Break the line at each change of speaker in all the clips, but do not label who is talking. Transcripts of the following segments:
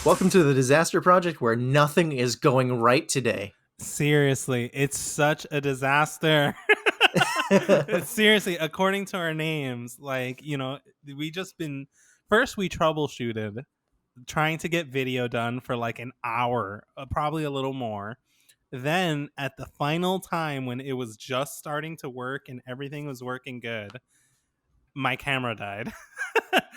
Welcome to the Disaster Project where nothing is going right today.
Seriously, it's such a disaster. Seriously, according to our names, we just been first we troubleshooted trying to get video done for like an hour, probably a little more. Then at the final time when it was just starting to work and everything was working good, my camera died.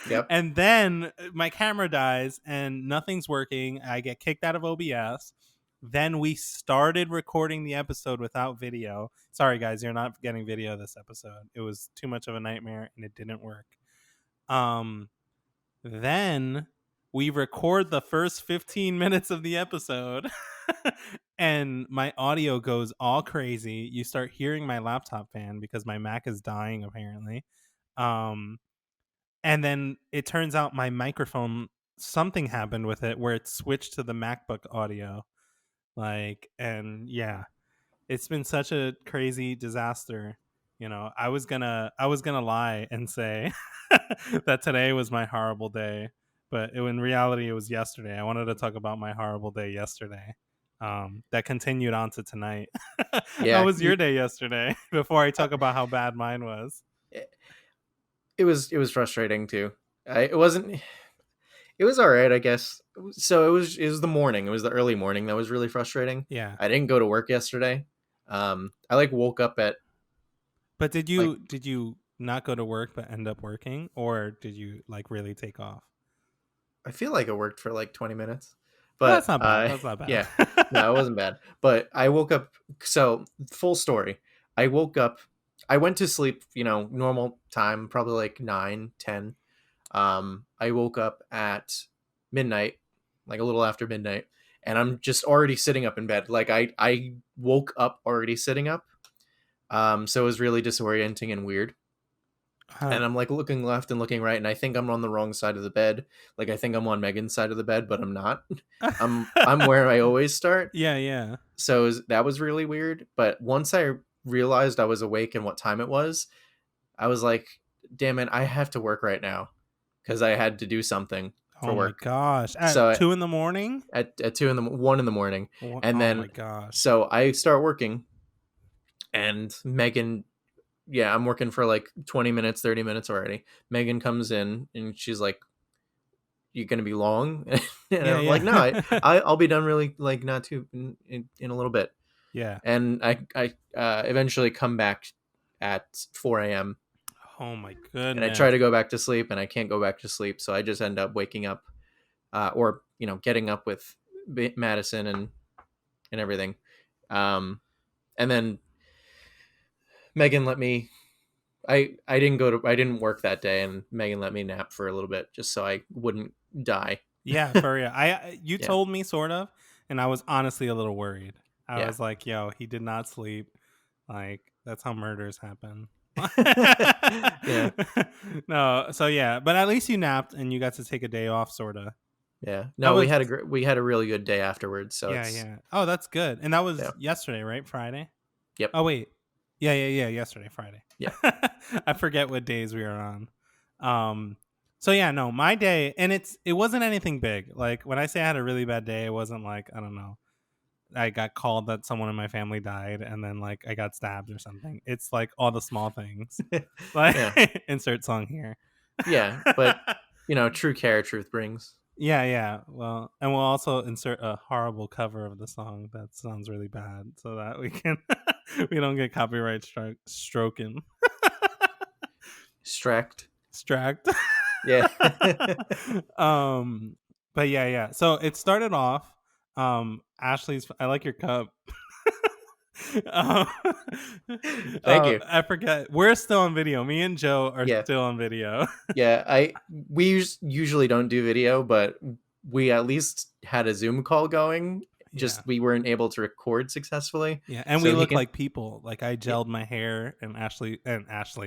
Yep.
And then my camera dies and nothing's working. I get kicked out of OBS. Then we started recording the episode without video. Sorry, guys, you're not getting video this episode. It was too much of a nightmare and it didn't work. Then we record the first 15 minutes of the episode and my audio goes all crazy. You start hearing my laptop fan because my Mac is dying apparently. And then it turns out my microphone, something happened with it where it switched to the MacBook audio. And yeah, it's been such a crazy disaster. I was gonna lie and say that today was my horrible day, but in reality it was yesterday. I wanted to talk about my horrible day yesterday. That continued on to tonight. How
Yeah.
was your day yesterday? Before I talk about how bad mine was.
It was frustrating too. It wasn't. It was all right, I guess. So it was the morning. It was the early morning that was really frustrating.
Yeah.
I didn't go to work yesterday. I like woke up at
But did
like
you not go to work but end up working, or did you like really take off?
I feel like I worked for like 20 minutes,
Oh, that's
but
not bad. That's not bad.
yeah, no, it wasn't bad. But I woke up. So full story. I woke up. I went to sleep. Normal time, probably like 9, 10. I woke up at midnight, like a little after midnight, and I'm just already sitting up in bed. Like I woke up already sitting up. So it was really disorienting and weird. And I'm like looking left and looking right, and I think I'm on the wrong side of the bed. Like I think I'm on Megan's side of the bed, but I'm not. I'm where I always start.
Yeah, yeah.
So that was really weird. But once I realized I was awake and what time it was, I was like, "Damn it, I have to work right now," because I had to do something for
Oh my
work.
gosh!
So
At 2 in the morning.
at 1 in the morning, and
Oh my
then
gosh!
so I start working, and Megan, yeah, I'm working for like 20 minutes, 30 minutes already. Megan comes in and she's like, "You gonna be long?" And
Yeah,
I'm like, "No, I,
yeah,
I I'll be done really like not too in a little bit."
yeah.
And I eventually come back at 4 a.m.
Oh my
and I try
goodness!
to go back to sleep and I can't go back to sleep, so I just end up waking up, or getting up with Madison and everything. And then Megan let me. I didn't work that day, and Megan let me nap for a little bit just so I wouldn't die.
Yeah, for real. You
Yeah,
told me sort of, and I was honestly a little worried. I
yeah.
was like, "Yo, he did not sleep. Like that's how murders happen."
Yeah,
No, so yeah, but at least you napped and you got to take a day off, sorta.
yeah.
That
No, we
was
had a really good day afterwards. So
Yeah,
it's
yeah. Oh, that's good. And that
yeah,
was yesterday, right? Friday?
yep,
Oh, wait. Yeah, yeah, yeah. Yesterday, Friday.
yeah,
I forget what days we are on. Um, so yeah, no, my day, and it wasn't anything big. Like when I say I had a really bad day, it wasn't like I don't know. I got called that someone in my family died, and then like I got stabbed or something. It's like all the small things. Like
yeah,
insert song here.
yeah. But true care, truth brings.
Yeah, yeah. Well, and we'll also insert a horrible cover of the song that sounds really bad so that we can we don't get copyright stroking.
Stracked.
Stracked.
Yeah.
um but yeah, yeah. So it started off Ashley's I like your cup. um,
Thank you.
I forget. We're still on video. Me and Joe are
Yeah,
still on video.
yeah. We usually don't do video, but we at least had a Zoom call going.
Yeah.
Just we weren't able to record successfully,
Yeah, and we
so he
look
can.
like people. Like I gelled my hair, and Ashley,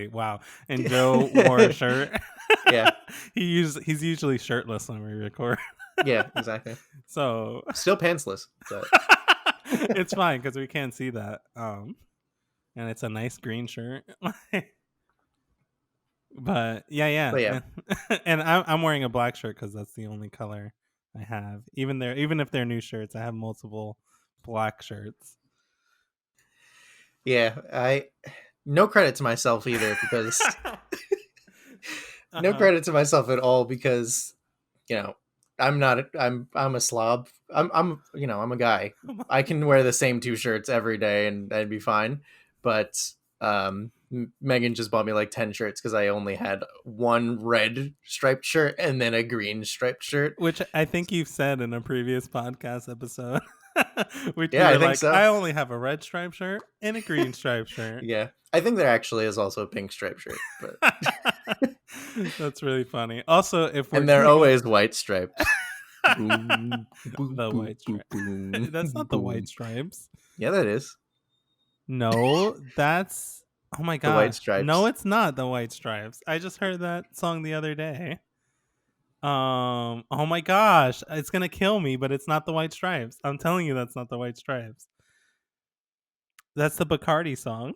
wow, and Joe wore a shirt.
Yeah,
He's usually shirtless when we record,
yeah, exactly.
so
Still pantsless, but
it's fine because we can't see that. And it's a nice green shirt. But yeah,
but yeah,
yeah, and I'm wearing a black shirt because that's the only color I have. Even if they're new shirts, I have multiple black shirts.
Yeah, I no credit to myself either because no
Uh-huh.
credit to myself at all because you know I'm a slob. I'm a guy. I can wear the same two shirts every day and I'd be fine. But Megan just bought me like 10 shirts because I only had one red striped shirt and then a green striped shirt.
Which I think you've said in a previous podcast episode. Which you
Yeah, I
were
think
like,
so.
I only have a red striped shirt and a green striped shirt.
Yeah, I think there actually is also a pink striped shirt, but
That's really funny. Also, if we're
and they're
doing
always white stripes. Boom, boom,
the
boom,
white
boom,
stripe,
boom,
that's not the white
boom.
stripes.
Yeah, that is
No, that's oh my
the white
gosh. No,
stripes.
it's not the white stripes. I just heard that song the other day. Oh my gosh, it's gonna kill me, but it's not the white stripes. I'm telling you, that's not the white stripes. That's the Bacardi song.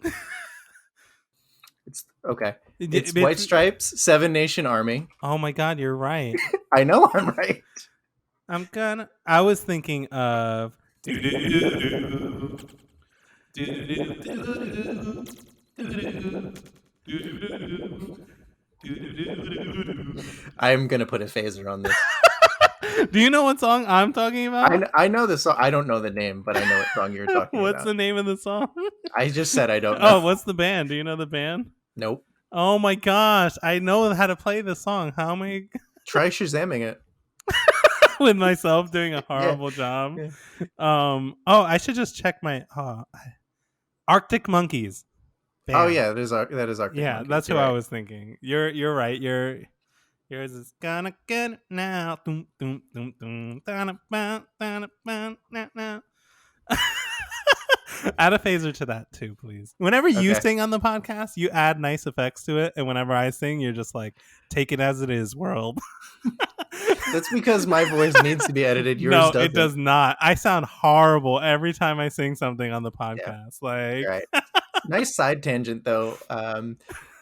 It's okay. It's White
It's
Stripes, Seven Nation Army.
oh my god, you're right.
I know I'm right.
I was thinking of
I'm gonna put a phaser on this.
Do you know what song I'm talking about?
I know the song. I don't know the name, but I know what song you're talking
What's
about.
the name of the song?
I just said I don't know.
Oh, what's the band? Do you know the band?
Nope.
Oh my gosh, I know how to play this song. How am I
Try shazamming it.
with myself doing a
Yeah.
horrible job?
Yeah.
Oh, I should just check my Arctic Monkeys.
Oh
Band.
yeah, that is Arctic
Yeah,
Monkeys.
that's who
You're
I
right.
was thinking. Yours is gonna get it now. Dum, dum, dum, dum, da-na-ba, da-na-ba, na-na. Add a phaser to that too, please. Whenever you
Okay.
sing on the podcast, you add nice effects to it, and whenever I sing, you're just like, "Take it as it is, world."
That's because my voice needs to be edited. Yours
No,
doesn't.
it does not. I sound horrible every time I sing something on the
Yeah.
podcast. Like,
You're right. Nice side tangent though.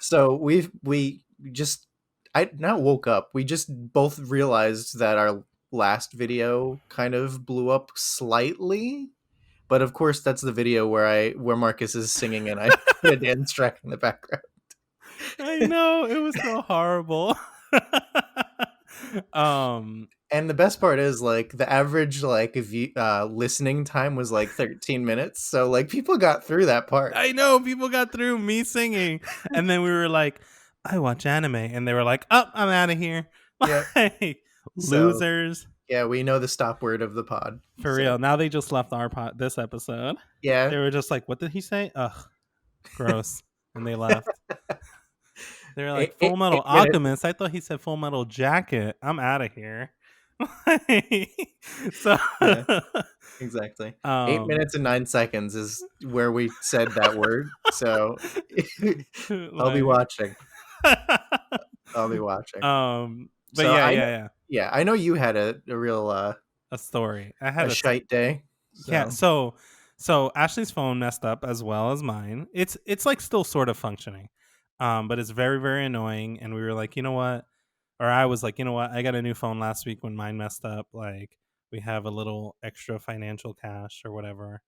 So we just I not woke up. We just both realized that our last video kind of blew up slightly. But of course, that's the video where Marcus is singing and I put a dance track in the background.
I know it was so horrible.
And the best part is like the average listening time was like 13 minutes. So like people got through that part.
I know people got through me singing, and then we were like, "I watch anime," and they were like, "Oh, I'm out of here."
Yeah.
Like,
So
losers.
yeah, we know the stop word of the pod.
For
So,
real. Now they just left our this episode.
yeah.
They were just like, "What did he say?" Ugh, gross, and they left. They were like, "Full Metal
8 minutes.
Alchemist." I thought he said Full Metal Jacket. I'm out of here. So
Yeah, exactly. 8
um,
minutes and 9 seconds is where we said that word. So I'll be
like,
watching. I'll be watching.
but
So
yeah.
I know you had a real
A story. I had
a shite day.
yeah.
So
So Ashley's phone messed up as well as mine. It's like still sort of functioning, but it's very very annoying. And we were like, you know what? Or I was like, you know what? I got a new phone last week when mine messed up. Like we have a little extra financial cash or whatever.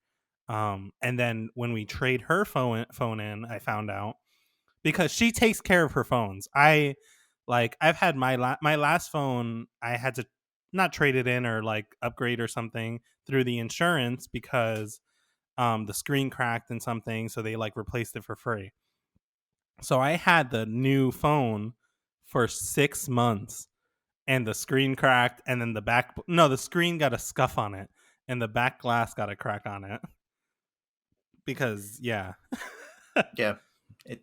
And then when we trade her phone in, I found out because she takes care of her phones. I've had my last phone. I had to not trade it in or like upgrade or something through the insurance because the screen cracked and something, so they like replaced it for free. So I had the new phone for 6 months, and the screen cracked, and then the screen got a scuff on it, and the back glass got a crack on it. Because yeah,
yeah. It,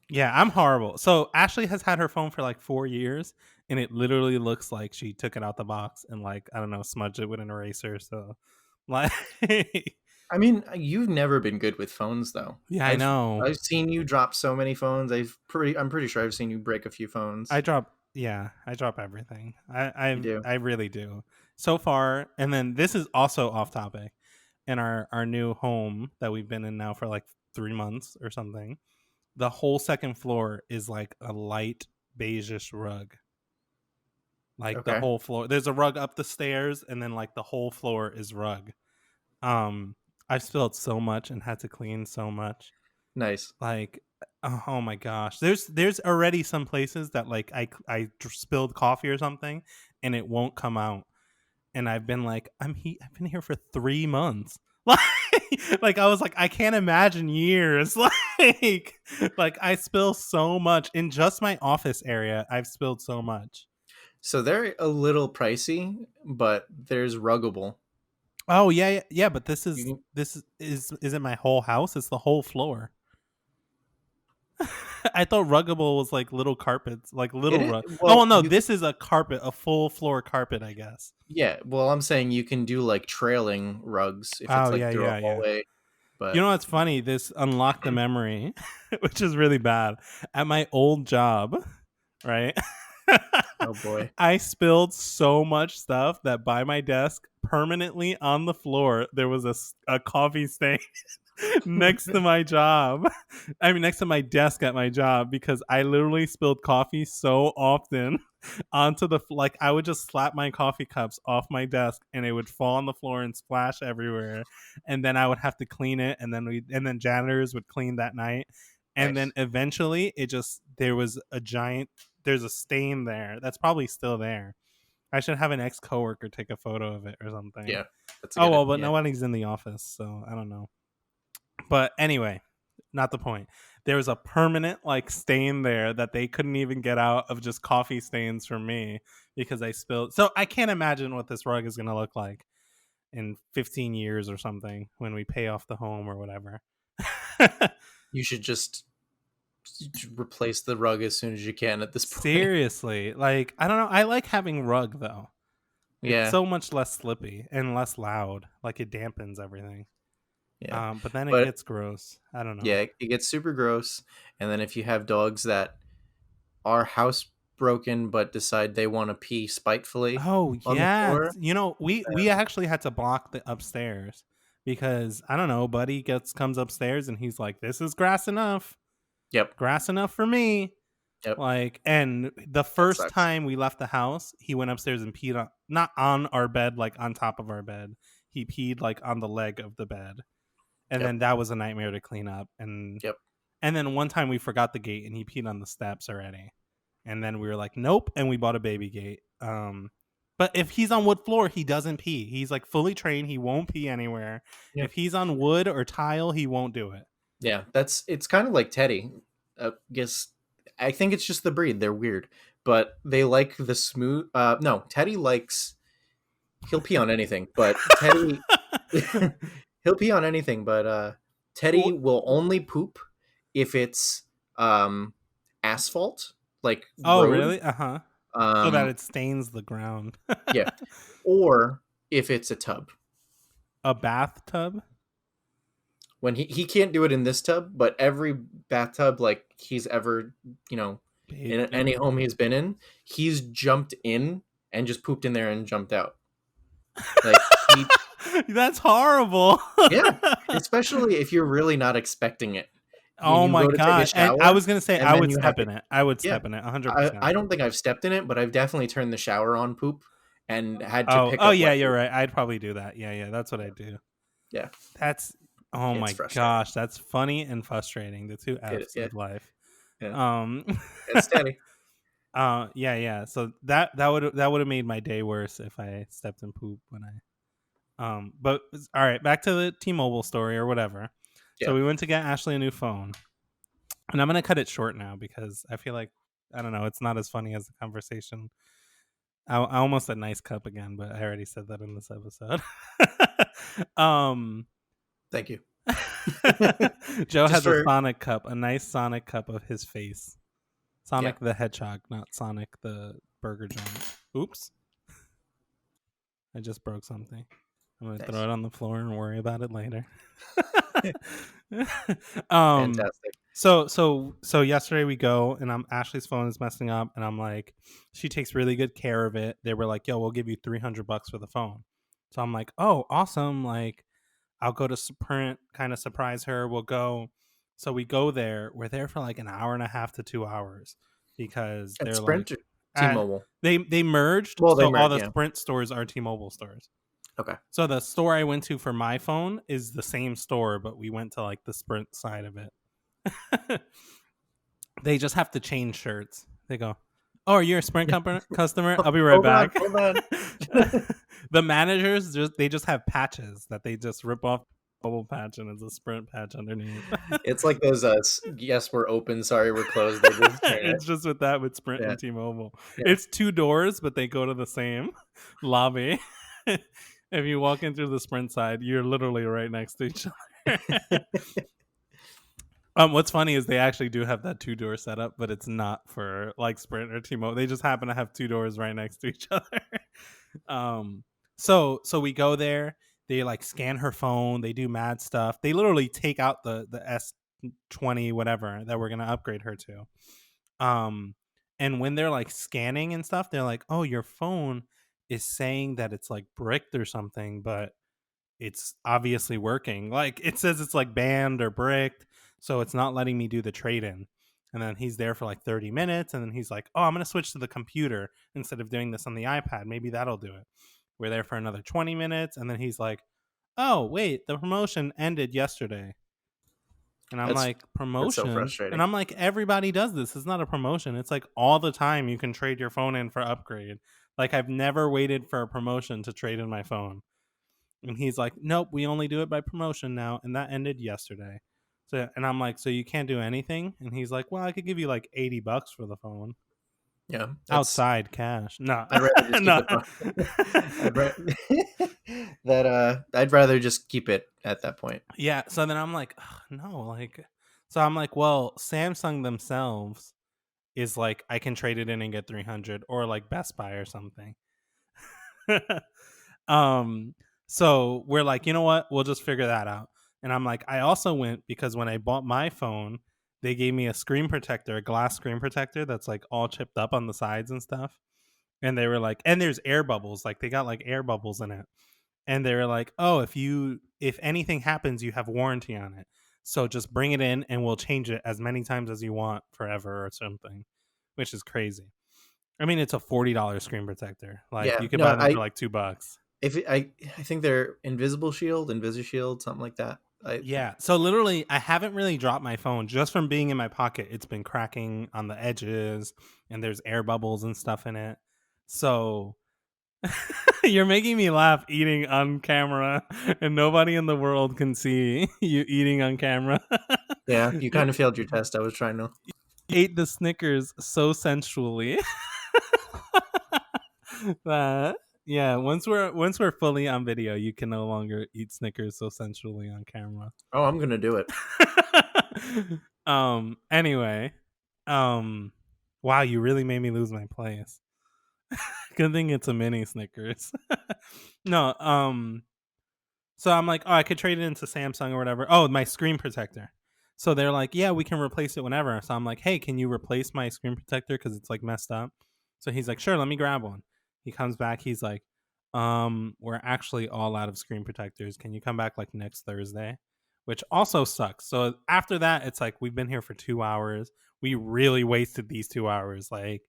yeah, I'm horrible. So Ashley has had her phone for like 4 years, and it literally looks like she took it out the box and like I don't know, smudged it with an eraser. So like,
I mean, you've never been good with phones though.
yeah, I know.
I've seen you drop so many phones. I'm pretty sure I've seen you break a few phones.
I drop everything.
You do.
I really do. So far, and then this is also off topic. In our new home that we've been in now for like 3 months or something, the whole second floor is like a light beigeish rug. Like the
Okay.
whole floor. There's a rug up the stairs, and then like the whole floor is rug. Um, I've spilled so much and had to clean so much.
Nice.
Like, oh my gosh, there's already some places that like spilled coffee or something, and it won't come out, and I've been like, I've been here for 3 months. Like I was like, I can't imagine years. Like I spill so much in just my office area. I've spilled so much.
So they're a little pricey, but there's Ruggable.
Oh yeah, yeah, yeah, but
You
this is isn't my whole house. It's the whole floor. I thought Ruggable was like little carpets, like
It
little
is,
rug. Oh
well,
no, this is a carpet, a full floor carpet, I guess.
yeah, well, I'm saying you can do like trailing rugs if it's
Oh
like
yeah,
through a
yeah, yeah.
hallway,
You
but
know what's funny? This unlocked the memory, which is really bad. At my old job, right?
oh boy.
I spilled so much stuff that by my desk, permanently on the floor, there was a coffee stain next to my job. I mean, next to my desk at my job, because I literally spilled coffee so often onto the like I would just slap my coffee cups off my desk and it would fall on the floor and splash everywhere, and then I would have to clean it, and then janitors would clean that night, and then
Nice.
eventually it just there's a stain there that's probably still there. I should have an ex coworker take a photo of it or something.
Yeah. That's a
Oh
good,
well, but
yeah.
nobody's in the office, so I don't know. But anyway, not the point. There was a permanent like stain there that they couldn't even get out of just coffee stains from me because I spilled. So I can't imagine what this rug is going to look like in 15 years or something when we pay off the home or whatever.
You should just replace the rug as soon as you can at this point.
Seriously, like I don't know. I like having rug though. It's
Yeah.
so much less slippy and less loud. Like it dampens everything.
Yeah.
But then it
But
gets gross. I don't know.
yeah, it gets super gross. And then if you have dogs that are housebroken but decide they want to pee spitefully
Oh
on the
yeah,
floor,
you know we
then
actually had to block the upstairs because I don't know. Buddy comes upstairs and he's like, "This is
yep,
grass enough for me."
yep,
Like, and the
that
first
sucks.
time we left the house, he went upstairs and peed on not on our bed, like on top of our bed. He peed like on the leg of the bed, and
Yep,
then that was a nightmare to clean up.
yep.
And then one time we forgot the gate and he peed on the steps already. And then we were like, nope, and we bought a baby gate. But if he's on wood floor, he doesn't pee. He's like fully trained. He won't pee anywhere.
Yeah.
If he's on wood or tile, he won't do it.
Yeah, it's kind of like Teddy. Guess I think it's just the breed. They're weird, but they like the smooth. No, Teddy likes. He'll pee on anything, but Teddy he'll pee on anything, but Teddy
Wh-
will only poop if it's um asphalt, like
oh,
road.
really? Uh huh. So that
Um,
it stains the ground.
yeah, or if it's a tub.
A bathtub?
When he can't do it in this tub, but every bathtub like he's ever, you know, in
Bathed
any
in?
home he's been in, he's jumped in and just pooped in there and jumped out. Like he,
That's horrible.
yeah, especially if you're really not expecting it. And
Oh
you
my
go to take a
god. And I
shower,
was going to say
and
I
then
would
you have
step
to,
in it. I would
yeah.
step in it 100%.
I don't think I've stepped in it, but I've definitely turned the shower on poop and had to
Oh,
pick
oh
up
yeah,
wet
you're
poop.
right. I'd probably do that. Yeah, yeah, that's what I do.
Yeah,
That's oh
it's
my
frustrating.
gosh, that's funny and frustrating. The two F's
Yeah,
of life.
yeah,
Um,
it's Teddy.
yeah, yeah. So that would have made my day worse if I stepped in poop when I. But all right, back to the T-Mobile story or whatever. So
Yeah,
we went to get Ashley a new phone, and I'm gonna cut it short now because I feel like I don't know, it's not as funny as the conversation. I almost said nice cup again, but I already said that in this episode. um,
thank you.
Joe
Just
has a
for
Sonic cup, a nice Sonic cup of his face.
yeah.
Sonic the Hedgehog, not Sonic the Burger joint. Oops. I just broke something. I'm going to throw
Nice.
it on the floor and worry about it later. um
Fantastic.
so yesterday we go and Ashley's phone is messing up and I'm like, she takes really good care of it. They were like, yo, we'll give you $300 for the phone. So I'm like, oh, awesome. Like I'll go to Sprint, kind of surprise her. We'll go. So we go there. We're there for like an hour and a half to 2 hours because
At
they're like,
Sprint?
Uh,
T-Mobile.
they merged,
Well, they
so all
merged.
the
Yeah.
Sprint stores are T-Mobile stores.
Okay.
So the store I went to for my phone is the same store, but we went to like the Sprint side of it. They just have to change shirts. They go, "Oh, are you a Sprint customer? I'll be right
Hold on.
back."
Hold on.
The managers just have patches that they just rip off the bubble patch and it's a Sprint patch underneath.
It's like those. Yes, we're open. Sorry, we're closed. They just
It's just with that with Sprint
yeah.
and T-Mobile.
Yeah.
It's 2 doors, but they go to the same lobby. If you walk in through the Sprint side, you're literally right next to each other. What's funny is they actually do have that 2-door setup, but it's not for like Sprint or T-Mobile. They just happen to have 2 doors right next to each other. So we go there. They like scan her phone. They do mad stuff. They literally take out the S20 whatever that we're gonna upgrade her to. And when they're like scanning and stuff, they're like, "Oh, your phone is saying that it's like bricked or something, but it's obviously working. Like it says it's like banned or bricked, so it's not letting me do the trade-in." And then he's there for like 30 minutes, and then he's like, "Oh, I'm gonna switch to the computer instead of doing this on the iPad. Maybe that'll do it." We're there for another 20 minutes, and then he's like, "Oh, wait, the promotion ended yesterday." And I'm
That's
like,
that's so
"Promotion?" And
frustrating.
I'm like, "Everybody does this. It's not a promotion. It's like all the time you can trade your phone in for upgrade. Like I've never waited for a promotion to trade in my phone." And he's like, "Nope, we only do it by promotion now, and that ended yesterday." So, and I'm like, "So you can't do anything?" And he's like, "Well, I could give you like $80 for the phone
Yeah, that's.
outside cash." No,
I'd rather just keep
no.
it. I'd rather just keep it at that point.
Yeah. So then I'm like, "Ugh, no, like, so I'm like, well, Samsung themselves is like, I can trade it in and get 300, or like Best Buy or something. um, so we're like, you know what? We'll just figure that out. And I'm like, I also went because when I bought my phone, they gave me a screen protector, a glass screen protector that's like all chipped up on the sides and stuff. And they were like, and there's air bubbles, like they got like air bubbles in it. And they were like, "Oh, if anything happens, you have warranty on it. So just bring it in and we'll change it as many times as you want forever or something," which is crazy. I mean, it's a $40 screen protector. Like
Yeah,
you could
no,
buy them for like $2.
if it, I think they're Invisible Shield, Invisishield, something like that.
Yeah. So literally, I haven't really dropped my phone just from being in my pocket. It's been cracking on the edges, and there's air bubbles and stuff in it. So you're making me laugh eating on camera, and nobody in the world can see you eating on camera.
Yeah, you
You
kind of failed your test. I was trying to.
ate the Snickers so sensually that yeah, once we're fully on video, you can no longer eat Snickers so sensually on camera.
Oh, I'm gonna do it.
Anyway, um wow, you really made me lose my place. Good thing it's a mini Snickers. No, so I'm like, "Oh, I could trade it into Samsung or whatever." Oh, my screen protector. So they're like, "Yeah, we can replace it whenever." So I'm like, "Hey, can you replace my screen protector because it's like messed up?" So he's like, "Sure, let me grab one." He comes back. He's like, we're actually all out of screen protectors. Can you come back like next Thursday?" Which also sucks. So after that, it's like we've been here for 2 hours. We really wasted these 2 hours. Like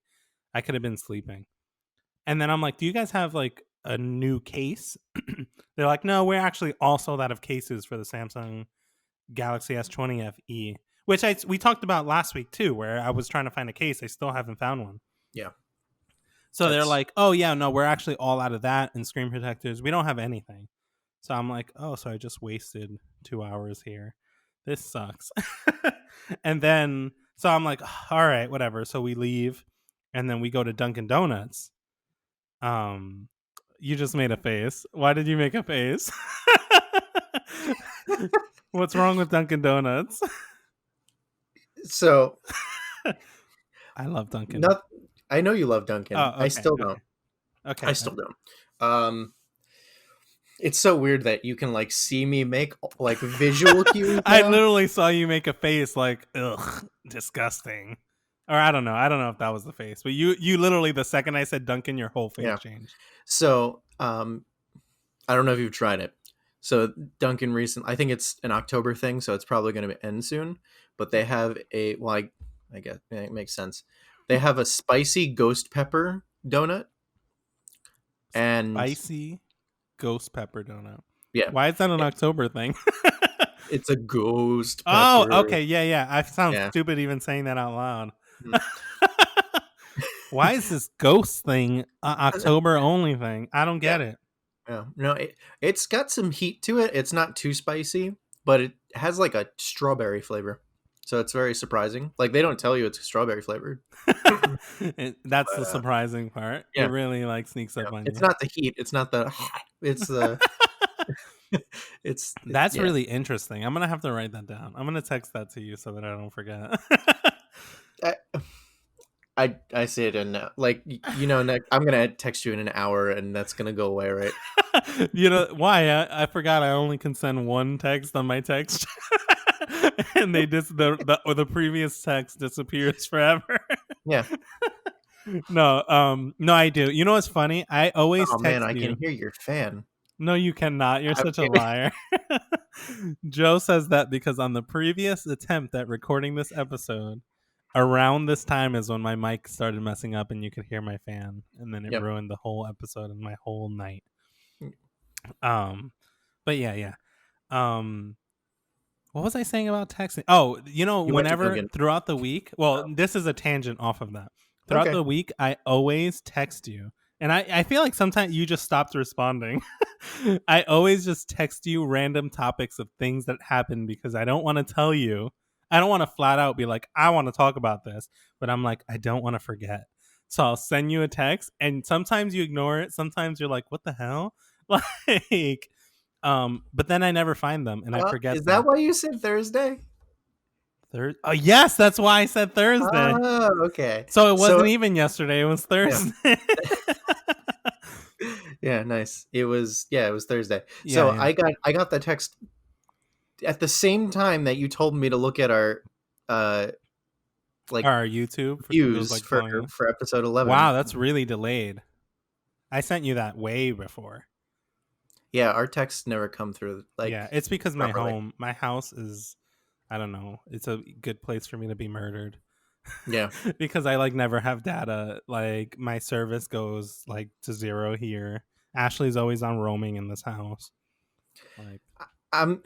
I could have been sleeping. And then I'm like, "Do you guys have like a new case?" They're like, "No, we're actually all sold out of cases for the Samsung Galaxy S20 FE," which we talked about last week too, where I was trying to find a case. I still haven't found one.
Yeah,
So they're
that's
like, "Oh yeah, no, we're actually all out of that and screen protectors. We don't have anything." So I'm like, "Oh, so I just wasted 2 hours here. This sucks." And then so I'm like, "All right, whatever." So we leave, and then we go to Dunkin' Donuts. Um, you just made a face. Why did you make a face? What's wrong with Dunkin' Donuts?
so
I love Dunkin'.
not. I know you love Duncan.
Oh,
I
okay,
still don't.
okay, okay.
I still don't. It's so weird that you can like see me make like visual cues
I
now.
literally saw you make a face like, ugh, disgusting. Or I don't know. I don't know if that was the face, but you literally the second I said Dunkin', your whole face
Yeah.
changed.
So I don't know if you've tried it. So Duncan recent, I think it's an October thing, so it's probably going to end soon. But they have a well, I guess it makes sense. They have a spicy ghost pepper donut, and
Spicy ghost pepper donut.
yeah,
Why is that an
it-
October thing?
it's a ghost
Oh,
pepper.
okay. Yeah, yeah. I sound
Yeah.
stupid even saying that out loud.
Mm.
Why is this ghost thing October only thing? I don't
Yeah.
get it.
Yeah. No, it's got some heat to it. It's not too spicy, but it has like a strawberry flavor. So it's very surprising. Like they don't tell you it's strawberry flavored.
That's
But
the surprising part. It
yeah,
really like sneaks up on
it's
you.
not the heat. It's not the. It's the.
That's
Yeah.
really interesting. I'm gonna have to write that down. I'm gonna text that to you so that I don't forget.
I, I see it in like I'm gonna text you in an hour and that's gonna go away, right?
You know why? I forgot. I only can send one text on my text, and they the previous text disappears forever.
Yeah.
No, I do. You know what's funny? I always
Oh man,
text
I can
you.
hear your fan.
No, you cannot. You're
I'm
such a
kidding.
liar. Joe says that because on the previous attempt at recording this episode, around this time is when my mic started messing up and you could hear my fan, and then it
Yep.
ruined the whole episode and my whole night. But yeah. What was I saying about texting? Oh,
You went to
whenever
Dunkin'.
throughout the week, well,
Oh.
this is a tangent off of that. Throughout
Okay.
the week, I always text you. And I feel like sometimes you just stopped responding. I always just text you random topics of things that happen because I don't want to tell you. I don't want to flat out be like, I want to talk about this. But I'm like, I don't want to forget. So I'll send you a text. And sometimes you ignore it. Sometimes you're like, what the hell? Like, but then I never find them and I forget
Is
them.
that why you said Thursday?
Oh yes, that's why I said Thursday.
Oh, okay.
So it wasn't even yesterday; it was Thursday.
Yeah, nice. It was Thursday.
Yeah,
So
yeah.
I got the text at the same time that you told me to look at our like
Our YouTube
views
like
for episode 11.
Wow, that's really delayed. I sent you that way before.
Yeah, our texts never come through. Like,
yeah, it's because
properly.
my house is, I don't know, it's a good place for me to be murdered.
Yeah.
Because I like never have data. Like my service goes like to 0 here. Ashley's always on roaming in this house. Like
I'm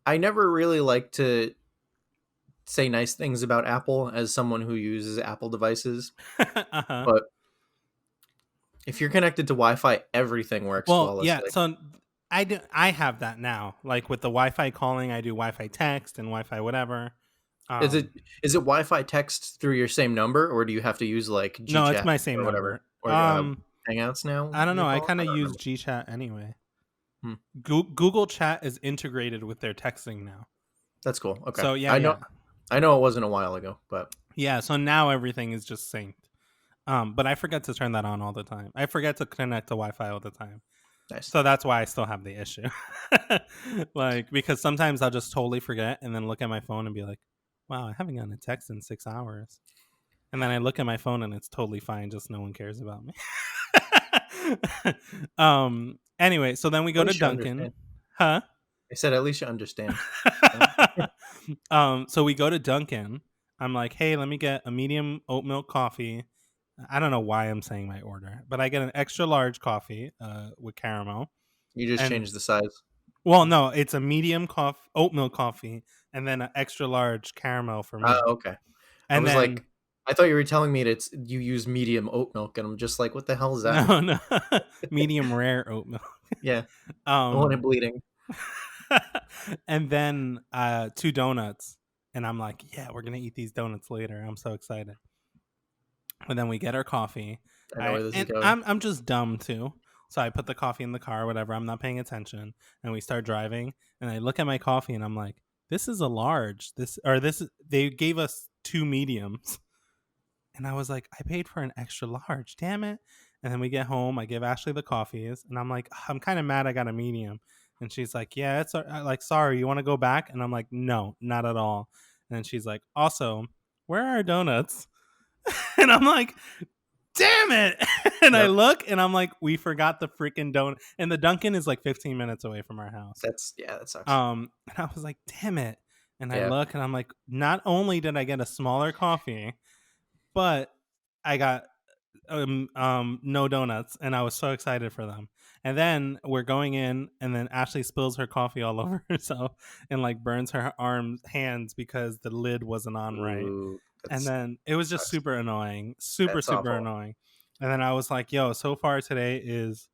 I never really like to say nice things about Apple as someone who uses Apple devices.
uh-huh.
But if you're connected to Wi-Fi, everything works flawlessly.
Yeah, so I have that now. Like with the Wi-Fi calling, I do Wi-Fi text and Wi-Fi whatever.
Is it Wi-Fi text through your same number, or do you have to use like GChat?
No, it's my same
or whatever,
number.
or Hangouts now?
I don't know. I kind of
don't
use
remember.
GChat anyway.
Hmm.
Google Chat is integrated with their texting now.
That's cool. Okay.
So yeah,
I know it wasn't a while ago, but
yeah. So now everything is just synced. But I forget to turn that on all the time. I forget to connect to Wi-Fi all the time.
nice.
So that's why I still have the issue. Like because sometimes I'll just totally forget and then look at my phone and be like, "Wow, I haven't gotten a text in 6 hours." And then I look at my phone and it's totally fine, just no one cares about me. Anyway, so then we go
At
to
least you
Dunkin'.
understand.
Huh?
I said, at least you understand.
So we go to Dunkin'. I'm like, hey, let me get a medium oat milk coffee. I don't know why I'm saying my order, but I get an extra large coffee with caramel.
You just changed the size.
Well, no, it's a medium oat milk coffee, and then an extra large caramel for me.
Oh, okay.
And
I was
then,
like, I thought you were telling me that you use medium oat milk, and I'm just like, what the hell is that?
no, medium rare oat milk.
Yeah, I want it bleeding.
And then 2 donuts, and I'm like, yeah, we're gonna eat these donuts later. I'm so excited. And then we get our coffee.
I know where this is going.
I'm just dumb too. So I put the coffee in the car, whatever. I'm not paying attention, and we start driving. And I look at my coffee, and I'm like, "This is a large. They gave us 2 mediums." And I was like, I paid for an extra large. Damn it. And then we get home. I give Ashley the coffees. And I'm like, I'm kind of mad I got a medium. And she's like, yeah, it's like, sorry, you want to go back? And I'm like, no, not at all. And then she's like, also, where are our donuts? And I'm like, damn it. And I look and I'm like, we forgot the freaking donut. And the Dunkin' is like 15 minutes away from our house.
That sucks.
And I was like, damn it. And I look and I'm like, not only did I get a smaller coffee, but I got no donuts, and I was so excited for them. And then we're going in, and then Ashley spills her coffee all over herself and like burns her hands because the lid wasn't on right.
Ooh,
And
that's
then it was just
sucks.
super annoying, super
That's
super
awful.
annoying. And then I was like, "Yo, so far today is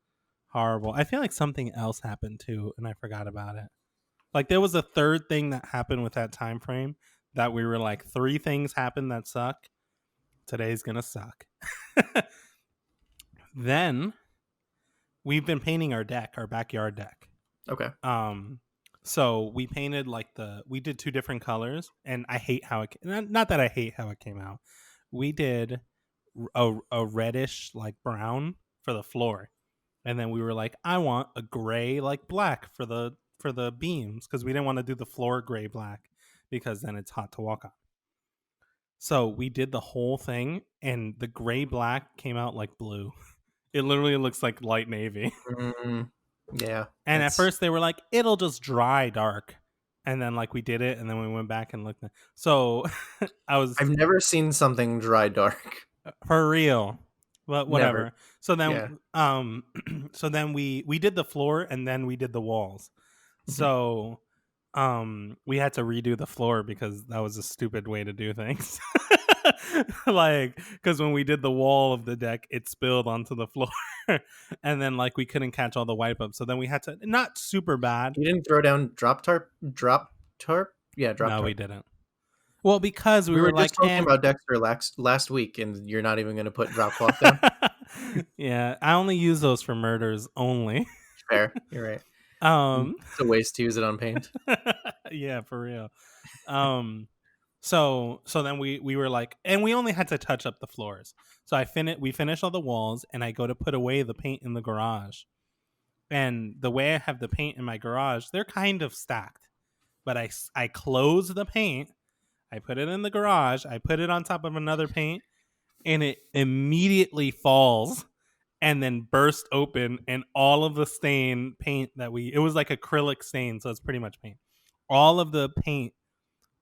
horrible." I feel like something else happened too, and I forgot about it. Like there was a third thing that happened with that time frame that we were like, three things happened that suck. Today's gonna suck. Then we've been painting our deck, our backyard deck.
Okay.
So we painted like we did two different colors, and I hate how it not that I hate how it came out. We did a reddish like brown for the floor, and then we were like, I want a gray like black for the beams, because we didn't want to do the floor gray black because then it's hot to walk on. So we did the whole thing, and the gray black came out like blue. It literally looks like light navy.
Mm, yeah,
And at
it's.
first they were like, it'll just dry dark. And then like we did it, and then we went back and looked. So I was
I've never seen something dry dark.
for real, but
Never.
whatever. So then,
Yeah.
so then we did the floor, and then we did the walls.
Mhm.
So we had to redo the floor because that was a stupid way to do things. Like, because when we did the wall of the deck, it spilled onto the floor. And then like we couldn't catch all the wipe up, so then we had to, not super bad.
You didn't throw down drop tarp? Drop tarp? Yeah, drop
No, we
tarp.
didn't. Well, because we
We
were
were just
like,
talking about Dexter last week, and you're not even going to put drop cloth down.
Yeah, I only use those for murders only.
Fair. You're right.
um
It's a waste to use it on paint.
yeah, for real. um so then we were like, and we only had to touch up the floors. So we finished all the walls, and I go to put away the paint in the garage. And the way I have the paint in my garage, they're kind of stacked. But I close the paint, I put it in the garage, I put it on top of another paint, and it immediately falls and then burst open, and all of the stain paint it was like acrylic stain, so it's pretty much paint. All of the paint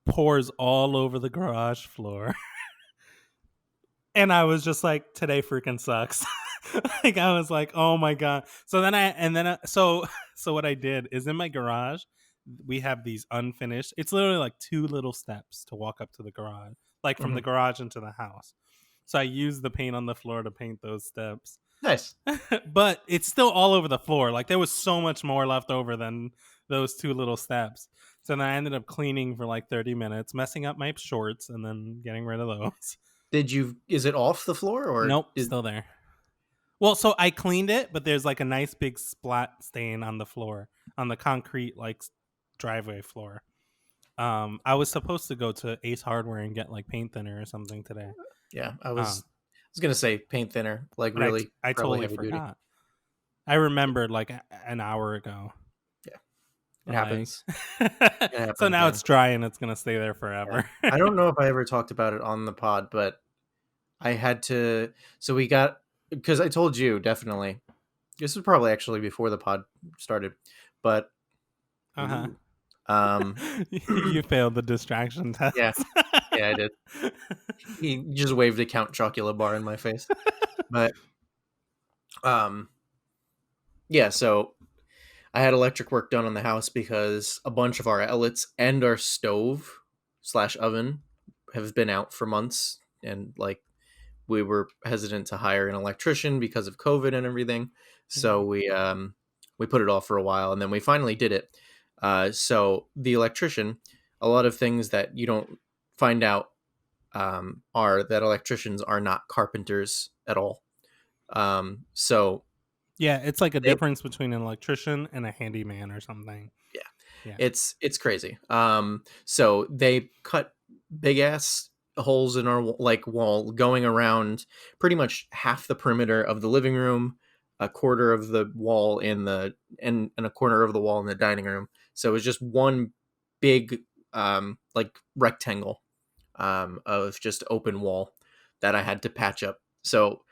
pours all over the garage floor. And I was just like, today freaking sucks. Like I was like, oh my god. So what I did is, in my garage we have these unfinished, it's literally like two little steps to walk up to the garage, like from the
Mhm.
garage into the house. So I used the paint on the floor to paint those steps.
Nice.
But it's still all over the floor. Like there was so much more left over than those two little steps. So then I ended up cleaning for like 30 minutes, messing up my shorts, and then getting rid of those.
Is it off the floor or
Nope, still there. Well, so I cleaned it, but there's like a nice big splat stain on the floor, on the concrete like driveway floor. I was supposed to go to Ace Hardware and get like paint thinner or something today.
yeah,
Um,
I was going to say paint thinner, like
but
really
I
probably
totally
heavy duty.
forgot. I remembered like an hour ago.
Yeah. It
Like,
happens. It
so
happens,
now
man.
it's dry and it's gonna stay there
Yeah.
forever.
I don't know if I ever talked about it on the pod, but I had to. So we got, because I told you definitely. This was probably actually before the pod started, but
Uh
ooh,
huh. You failed the distraction
yeah,
test.
yeah, I did. He just waved a Count Chocula bar in my face, but um, yeah. So I had electric work done on the house because a bunch of our outlets and our stove slash oven have been out for months, and like we were hesitant to hire an electrician because of COVID and everything. So we put it off for a while, and then we finally did it. So the electrician, a lot of things that you don't find out are that electricians are not carpenters at all. So
Yeah, it's like a
they,
difference between an electrician and a handyman or something.
yeah,
Yeah.
it's crazy. So they cut big ass holes in our like wall going around pretty much half the perimeter of the living room, a quarter of the wall in the and a corner of the wall in the dining room. So it was just one big like rectangle of just open wall that I had to patch up. So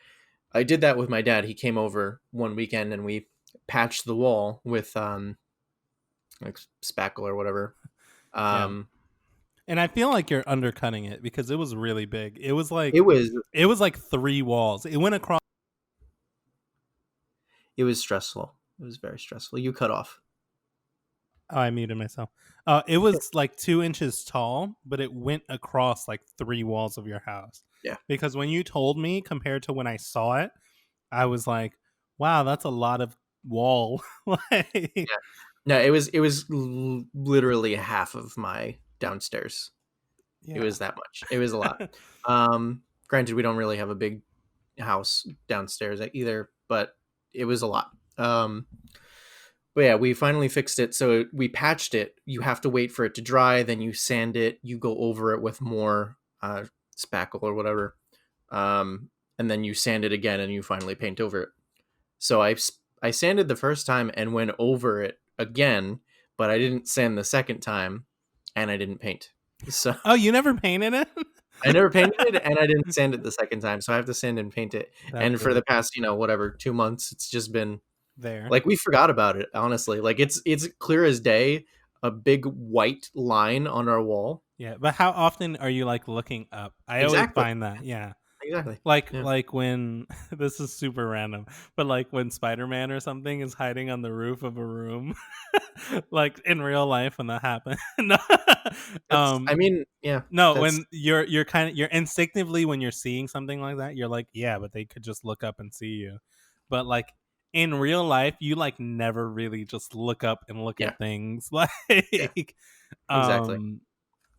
I did that with my dad. He came over one weekend and we patched the wall with like spackle or whatever.
Yeah.
Um,
And I feel like you're undercutting it because it was really big.
It was
it was like 3 walls. It went across.
it was stressful. It was very stressful. You cut off.
Oh, I muted myself. It was like 2 inches tall, but it went across like 3 walls of your house.
Yeah.
Because when you told me compared to when I saw it, I was like, wow, that's a lot of wall. Like,
Yeah. No, it was literally half of my downstairs. It
yeah.
was that much. It was a lot. Granted, we don't really have a big house downstairs either, but it was a lot. But yeah, we finally fixed it. So we patched it. You have to wait for it to dry, then you sand it. You go over it with more spackle or whatever, and then you sand it again, and you finally paint over it. So I sanded the first time and went over it again, but I didn't sand the second time, and I didn't paint. So
Oh, you never painted it?
I never painted it, and I didn't sand it the second time. So I have to sand and paint it.
That's
And for
really
the past, whatever, 2 months, it's just been
there.
like we forgot about it. Honestly, like it's clear as day, a big white line on our wall.
Yeah, but how often are you like looking up? I always
Exactly.
find that. Yeah.
Exactly.
Like
Yeah.
like when this is super random, but like when Spider-Man or something is hiding on the roof of a room, like in real life when that happened.
I mean, yeah.
No,
That's
when you're instinctively when you're seeing something like that, you're like, yeah, but they could just look up and see you. But like in real life, you like never really just look up and look
yeah,
at things.
yeah,
Like
exactly.
um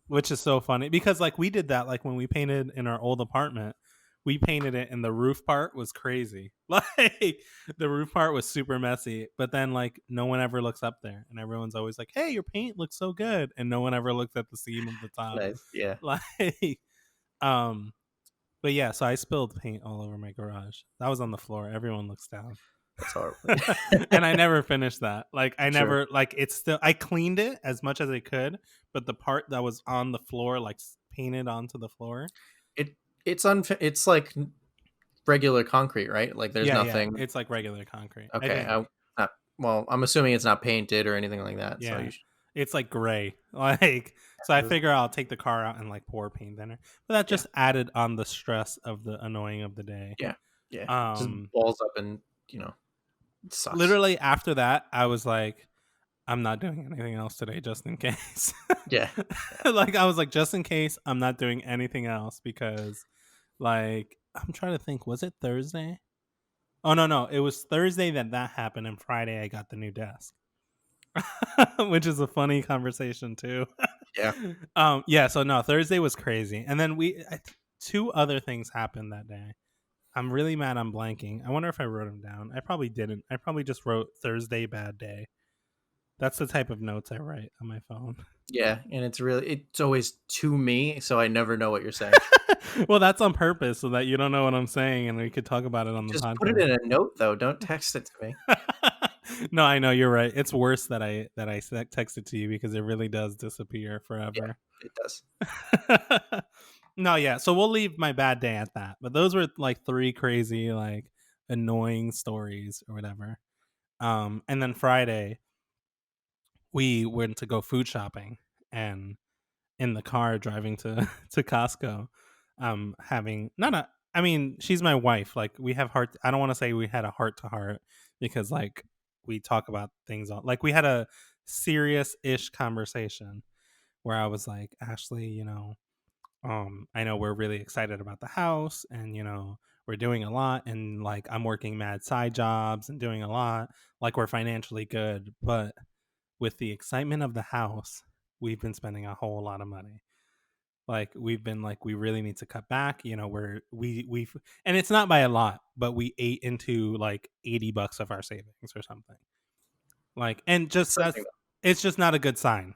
which is so funny because like we did that like when we painted in our old apartment, we painted it and the roof part was crazy. Like the roof part was super messy, but then like no one ever looks up there and everyone's always like, hey, your paint looks so good, and no one ever looks at the seam of the top.
Nice. Yeah.
Like um but yeah, so I spilled paint all over my garage. That was on the floor. Everyone looks down.
That's horrible.
And I never finished that. Like I
Sure.
never like it's still I cleaned it as much as I could, but the part that was on the floor like painted onto the floor.
It's like regular concrete, right? Like there's
Yeah, yeah,
nothing.
it's like regular concrete. I
Okay.
think.
Well, I'm assuming it's not painted or anything like that. So
Yeah.
you should,
It's like gray. Like so I figure I'll take the car out and like pour paint in it. But that
yeah,
just added on the stress of the annoying of the day.
yeah, yeah. Just
Um
balls up and it sucks.
Literally after that, I was like, I'm not doing anything else today just in case.
Yeah.
Like I was like, just in case, I'm not doing anything else because like I'm trying to think, was it Thursday? Oh no, it was Thursday that happened, and Friday I got the new desk. Which is a funny conversation too.
Yeah.
Yeah, so no, Thursday was crazy. And then two other things happened that day. I'm really mad I'm blanking. I wonder if I wrote them down. I probably didn't. I probably just wrote Thursday bad day. That's the type of notes I write on my phone.
Yeah, and it's always to me, so I never know what you're saying.
Well, that's on purpose so that you don't know what I'm saying and we could talk about it on the
Just put it
podcast.
in a note though. Don't text it to me.
No, I know you're right. It's worse that I text it to you because it really does disappear
Yeah,
forever.
it does.
No, yeah. So we'll leave my bad day at that. But those were like 3 crazy, like annoying stories or whatever. And then Friday, we went to go food shopping, and in the car driving to to Costco, having not a. I mean, she's my wife. Like we have heart. I don't want to say we had a heart to heart because like we talk about things all like we had a serious ish conversation where I was like, Ashley, I know we're really excited about the house and we're doing a lot and like I'm working mad side jobs and doing a lot, like we're financially good, but with the excitement of the house, we've been spending a whole lot of money. Like we've been like we really need to cut back, we've and it's not by a lot, but we ate into like $80 of our savings or something. Like and
It's
just
something.
it's just not a good sign.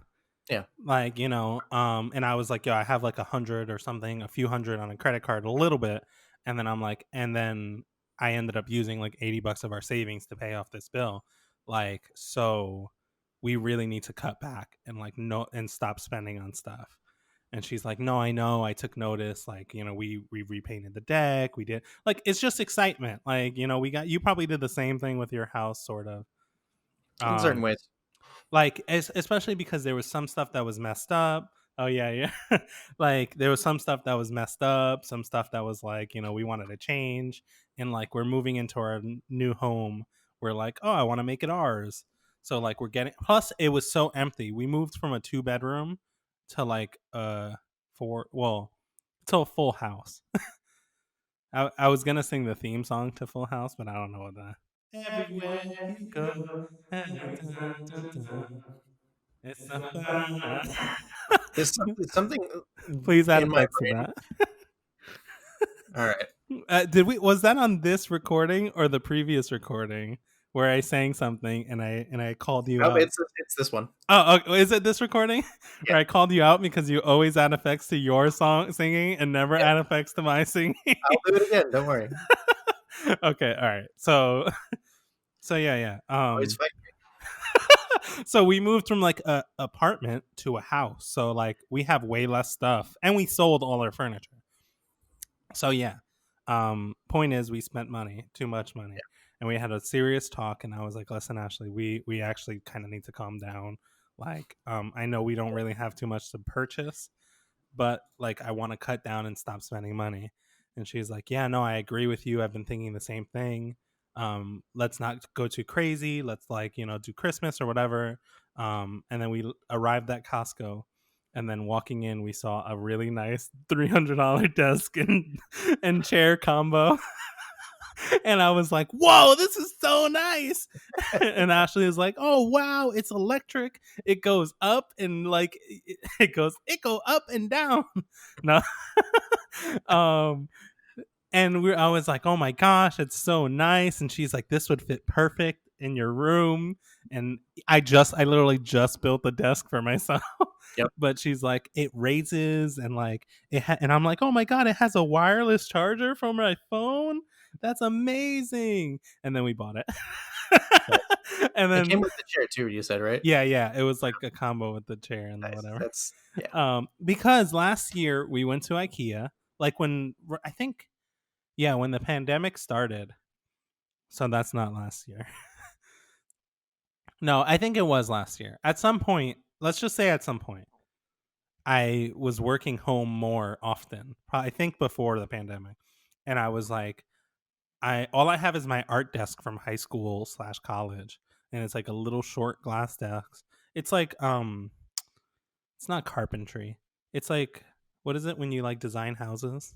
Yeah.
Like and I was like, yo, I have like 100 or something, a few hundred on a credit card, a little bit, and then I'm like, and then I ended up using like $80 of our savings to pay off this bill. Like, so we really need to cut back and like no and stop spending on stuff. And she's like, no, I know, I took notice. Like, we repainted the deck, we did like it's just excitement. Like, we got you probably did the same thing with your house, sort of.
In certain ways.
Like especially because there was some stuff that was messed up, Oh yeah, yeah. Like there was some stuff that was messed up, some stuff that was like, we wanted to change, and like we're moving into our new home. We're like, oh, I want to make it ours. So like we're getting. Plus, it was so empty. We moved from a 2 bedroom to like four. Well, to a full house. I was gonna sing the theme song to Full House, but I don't know what that. Everywhere you go, dun, dun, dun. It's a
There's something
Please add
in my
effects to
brain.
that.
All right.
Did we? Was that on this recording or the previous recording where I sang something and I called you
Oh,
out?
it's this one.
Oh, is it this recording
Yeah.
where I called you out because you always add effects to your song singing and never
Yeah.
add effects to my singing?
I'll do it again. Don't worry.
Okay, all right. So yeah.
Always fight.
So we moved from like a apartment to a house. So like we have way less stuff and we sold all our furniture. So yeah. Point is we spent money, too much money. And we had a serious talk and I was like, listen, Ashley, we actually kind of need to calm down. Like, I know we don't really have too much to purchase, but like I want to cut down and stop spending money. And she's like, yeah, no, I agree with you. I've been thinking the same thing. Let's not go too crazy. Let's like, do Christmas or whatever. And then we arrived at Costco, and then walking in we saw a really nice $300 desk and chair combo. And I was like, whoa, this is so nice. And Ashley is like, oh wow, it's electric. It goes up and like it go up and down. No. um and I was like, oh my gosh, it's so nice. And she's like, this would fit perfect in your room. And I literally just built the desk for myself.
Yep.
But she's like, it raises and like and I'm like, oh my god, it has a wireless charger for my phone. That's amazing. And then we bought it. And
It
then
came with the chair too. You said, right?
yeah, it was like a combo with the chair and the
Nice.
whatever.
That's yeah.
Because last year we went to IKEA, like when I think, yeah, when the pandemic started. So that's not last year. No, I think it was last year. At some point, let's just say at some point, I was working home more often. I think before the pandemic, and I was like, all I have is my art desk from high school / college, and it's like a little short glass desk. It's like it's not carpentry. It's like, what is it when you like design houses?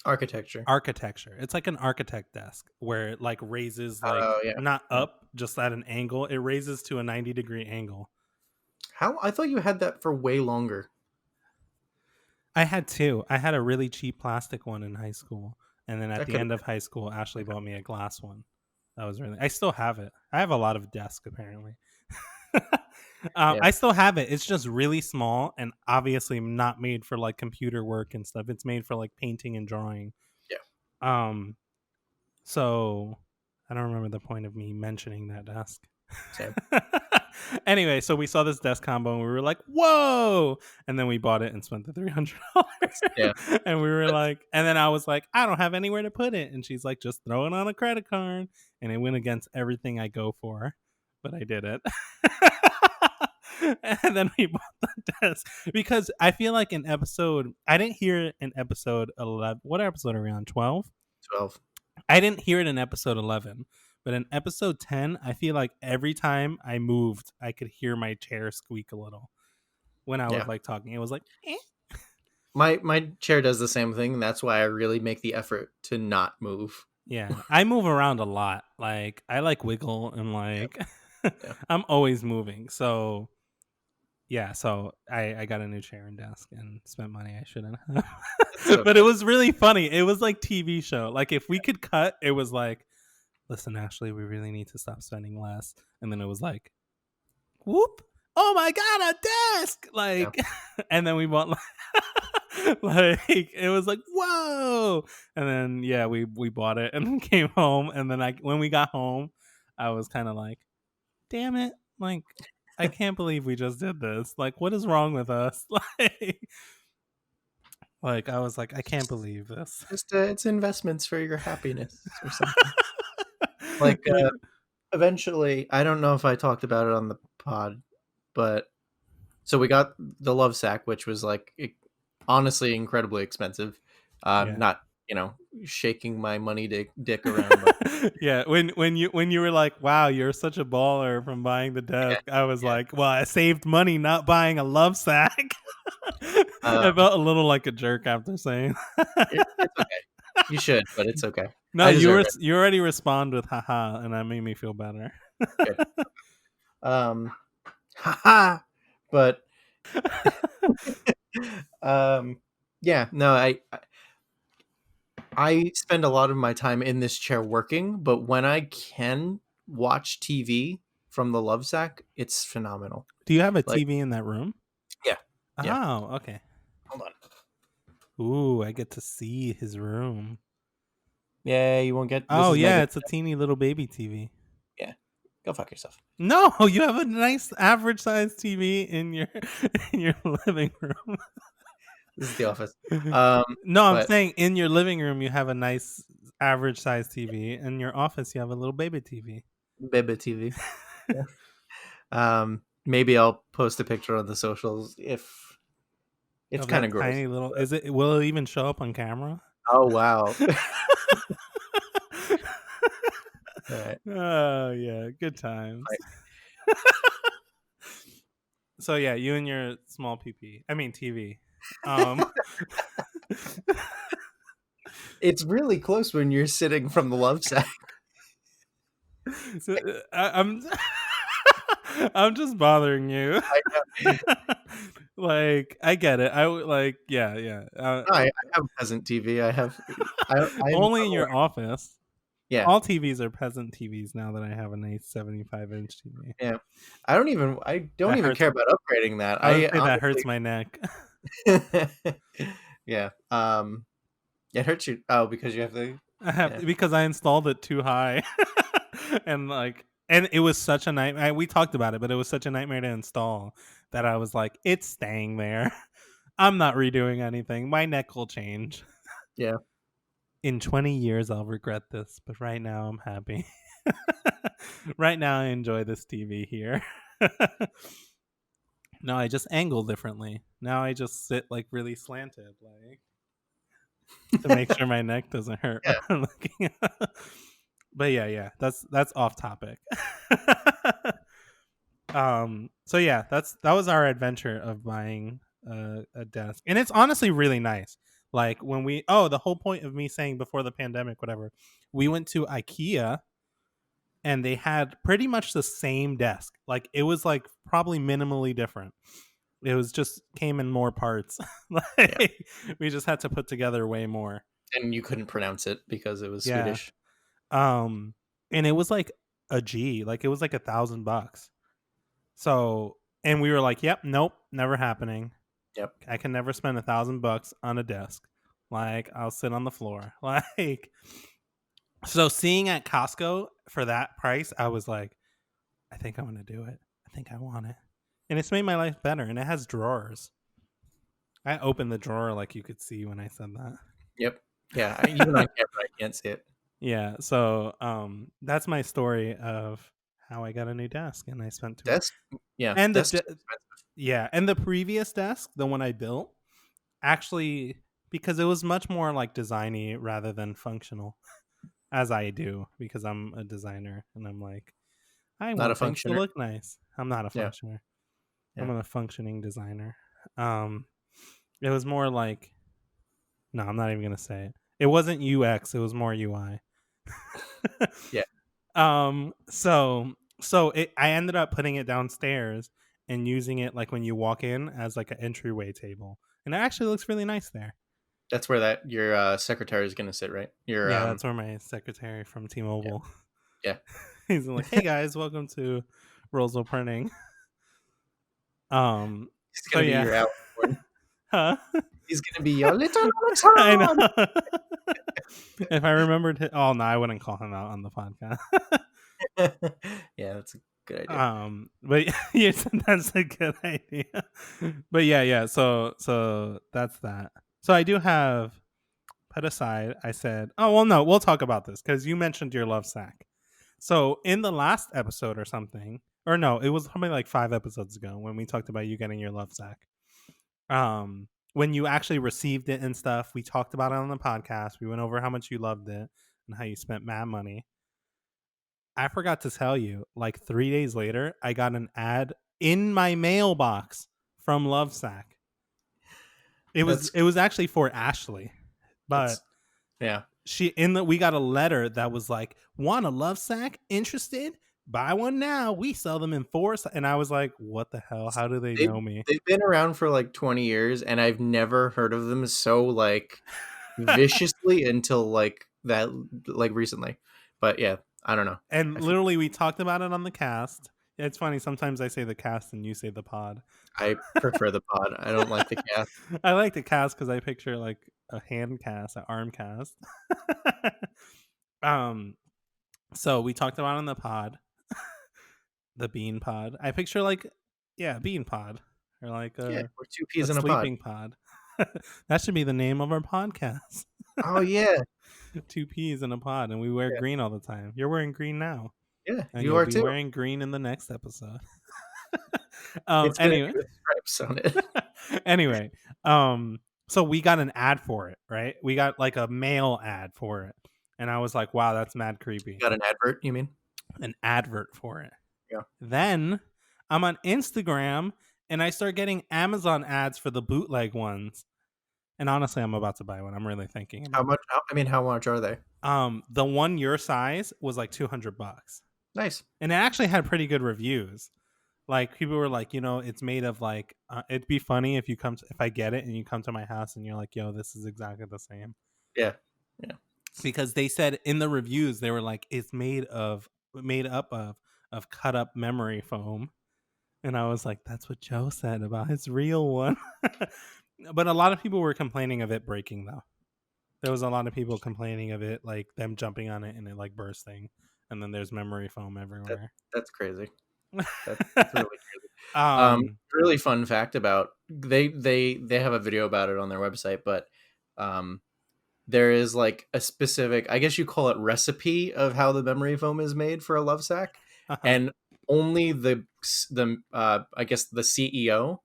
Architecture.
Architecture. It's like an architect desk where it like raises like
Oh yeah.
not up, just at an angle. It raises to a 90-degree angle.
How I thought you had that for way longer.
I had two. I had a really cheap plastic one in high school, and then at
That
the
could.
end of high school, Ashley bought me a glass one. That was really. I still have it. I have a lot of desks apparently.
Yeah.
I still have it. It's just really small and obviously not made for like computer work and stuff. It's made for like painting and drawing.
Yeah.
So I don't remember the point of me mentioning that desk.
Same.
Anyway, so we saw this desk combo and we were like, whoa. And then we bought it and spent the $300.
Yeah.
And we were like, and then I was like, I don't have anywhere to put it. And she's like, just throw it on a credit card. And it went against everything I go for, but I did it. And then we bought the desk because I feel like I didn't hear it in episode 11. What episode are we on? 12?
12.
I didn't hear it in episode 11, but in episode 10, I feel like every time I moved, I could hear my chair squeak a little when I was like talking. It was like, eh.
My chair does the same thing, and that's why I really make the effort to not move.
Yeah, I move around a lot. Like I like wiggle and like
Yeah.
I'm always moving. So yeah, so I got a new chair and desk and spent money I shouldn't have.
Okay.
But it was really funny. It was like TV show. Like if we could cut, it was like, listen, Ashley, we really need to stop spending less. And then it was like, whoop, oh my god, a desk. Like and then we bought like it was like, whoa. And then yeah, we bought it and came home. And then when we got home, I was kind of like, damn it, like I can't believe we just did this. Like, what is wrong with us? Like I was like, I can't believe this.
Just it's investments for your happiness or something. Like eventually, I don't know if I talked about it on the pod, but So we got the Love Sack, which was like honestly incredibly expensive.
Yeah.
Not shaking my money dick around, but
Yeah, when you were like, "Wow, you're such a baller from buying the
yeah,
desk," I was
yeah.
like, "Well, I saved money not buying a love sack."
Um,
I felt a little like a jerk after saying.
it's okay. You should, but it's okay.
No,
I deserve it.
you already respond with haha, and that made me feel better.
Good. Haha. But um, yeah, no, I spend a lot of my time in this chair working, but when I can watch TV from the Love Sack, it's phenomenal.
Do you have a
Like,
TV in that room?
yeah, yeah.
Oh, okay.
Hold on.
Ooh, I get to see his room.
Yeah, you won't get this
Oh
is
yeah,
negative.
it's a teeny little baby TV.
Yeah, go fuck yourself.
No, you have a nice average size TV in your in your living room.
This is the office. Um,
No, I'm
but
saying in your living room you have a nice average size TV. In your office you have a little baby TV.
baby TV. Yeah. Maybe I'll post a picture on the socials if it's
Of
kind
that
of gross.
tiny little. Is it? Will it even show up on camera?
Oh wow. All right.
Oh yeah, good times. So yeah, you and your small PP. I mean TV. Um,
It's really close when you're sitting from the Love Sack.
so, I'm I'm just bothering you.
I know.
Like I get it. I would like yeah.
I have peasant TV. I'm
Only in
aware.
your office.
Yeah,
All TVs are peasant TVs now that I have a nice 75-inch TV.
yeah. I don't
That
even
hurts.
care about upgrading that.
I would
I
say that
honestly
hurts my neck.
yeah. It hurts you. Oh, because you have the
I have
yeah.
because I installed it too high, and it was such a nightmare. We talked about it, but it was such a nightmare to install that I was like, it's staying there. I'm not redoing anything. My neck will change.
Yeah.
In 20 years, I'll regret this, but right now, I'm happy. Right now, I enjoy this TV here. No, I just angle differently. Now I just sit like really slanted, like to make sure my neck doesn't hurt
Yeah.
when I'm looking. But yeah, that's off topic. So yeah, that was our adventure of buying a desk, and it's honestly really nice. Like when the whole point of me saying before the pandemic, whatever, we went to IKEA and they had pretty much the same desk. Like it was like probably minimally different. It was just came in more parts. Like we just had to put together way more.
And you couldn't pronounce it because it was
Yeah.
Swedish.
And it was like a G, like it was like $1,000. So, and we were like, "Yep, nope, never happening.
Yep.
I can never spend $1,000 on a desk. Like, I'll sit on the floor." Like, so seeing at Costco for that price, I was like, "I think I'm gonna do it. I think I want it," and it's made my life better. And it has drawers. I opened the drawer like you could see when I said that.
Yep. Yeah. Even on camera, I can't see it.
Yeah. So, that's my story of how I got a new desk, and I spent too much.
Desk. Yeah.
And
Desk's expensive.
yeah, and the previous desk, the one I built, actually because it was much more like designy rather than functional, as I do because I'm a designer and I'm like, I
Not a
want things to
functioner.
look nice. I'm not a
Yeah.
functioner.
Yeah.
I'm a functioning designer. It was more like, no, I'm not even gonna say it. It wasn't UX. It was more UI.
Yeah.
I ended up putting it downstairs and using it like when you walk in as like an entryway table, and it actually looks really nice there.
That's where your secretary is gonna sit, right? Your
Yeah, that's where my secretary from T-Mobile.
Yeah.
He's like, "Hey guys, welcome to Roseville Printing."
He's gonna be
yeah.
your Alan.
Huh?
He's gonna be your little
I
Tom.
know. If I remembered, oh no, I wouldn't call him out on the podcast.
Yeah, that's a good idea.
But you said that's a good idea. But yeah. So that's that. So I do have put aside. I said, oh well, no, we'll talk about this because you mentioned your love sack. So in the last episode or something, or no, it was probably like 5 episodes ago when we talked about you getting your love sack. When you actually received it and stuff, we talked about it on the podcast. We went over how much you loved it and how you spent mad money. I forgot to tell you, like 3 days later, I got an ad in my mailbox from Lovesack. It was actually for Ashley, but
yeah,
we got a letter that was like, "Want a Lovesack? Interested? Buy one now. We sell them in 4." And I was like, "What the hell? How do they know me?"
They've been around for like 20 years, and I've never heard of them so like viciously until like that, like recently. But yeah, I don't know.
And literally, we talked about it on the cast. It's funny. Sometimes I say the cast and you say the pod.
I prefer the pod. I don't like the cast.
I like the cast because I picture like a hand cast, an arm cast. So we talked about it on the pod, the bean pod. I picture like, yeah, bean pod, or like
Yeah, we're two peas
a
in a pod.
sleeping pod. That should be the name of our podcast.
Oh yeah,
2 peas in a pod, and we wear
Yeah.
green all the time. You're wearing green now.
yeah.
And
You
you'll
are
be
too.
wearing green in the next episode.
It's gonna
Anyway,
be with stripes on it.
anyway, so we got an ad for it, right? We got like a mail ad for it, and I was like, "Wow, that's mad creepy."
Got an advert, you mean?
An advert for it.
Yeah.
Then I'm on Instagram, and I start getting Amazon ads for the bootleg ones. And honestly, I'm about to buy one. I'm really thinking about
How much? I mean, how much are they?
the one your size was like $200,
Nice.
and it actually had pretty good reviews. Like people were like, it's made of like it'd be funny if if I get it and you come to my house and you're like, yo, this is exactly the same.
Yeah.
Because they said in the reviews, they were like, it's made up of cut up memory foam. And I was like, that's what Joe said about his real one. But a lot of people were complaining of it breaking, though. There was a lot of people complaining of it, like them jumping on it and it like bursting, and then there's memory foam everywhere.
That's crazy. That's really crazy. Really fun fact about they have a video about it on their website, but there is like a specific, I guess you call it, recipe of how the memory foam is made for a love sack, and only the I guess the CEO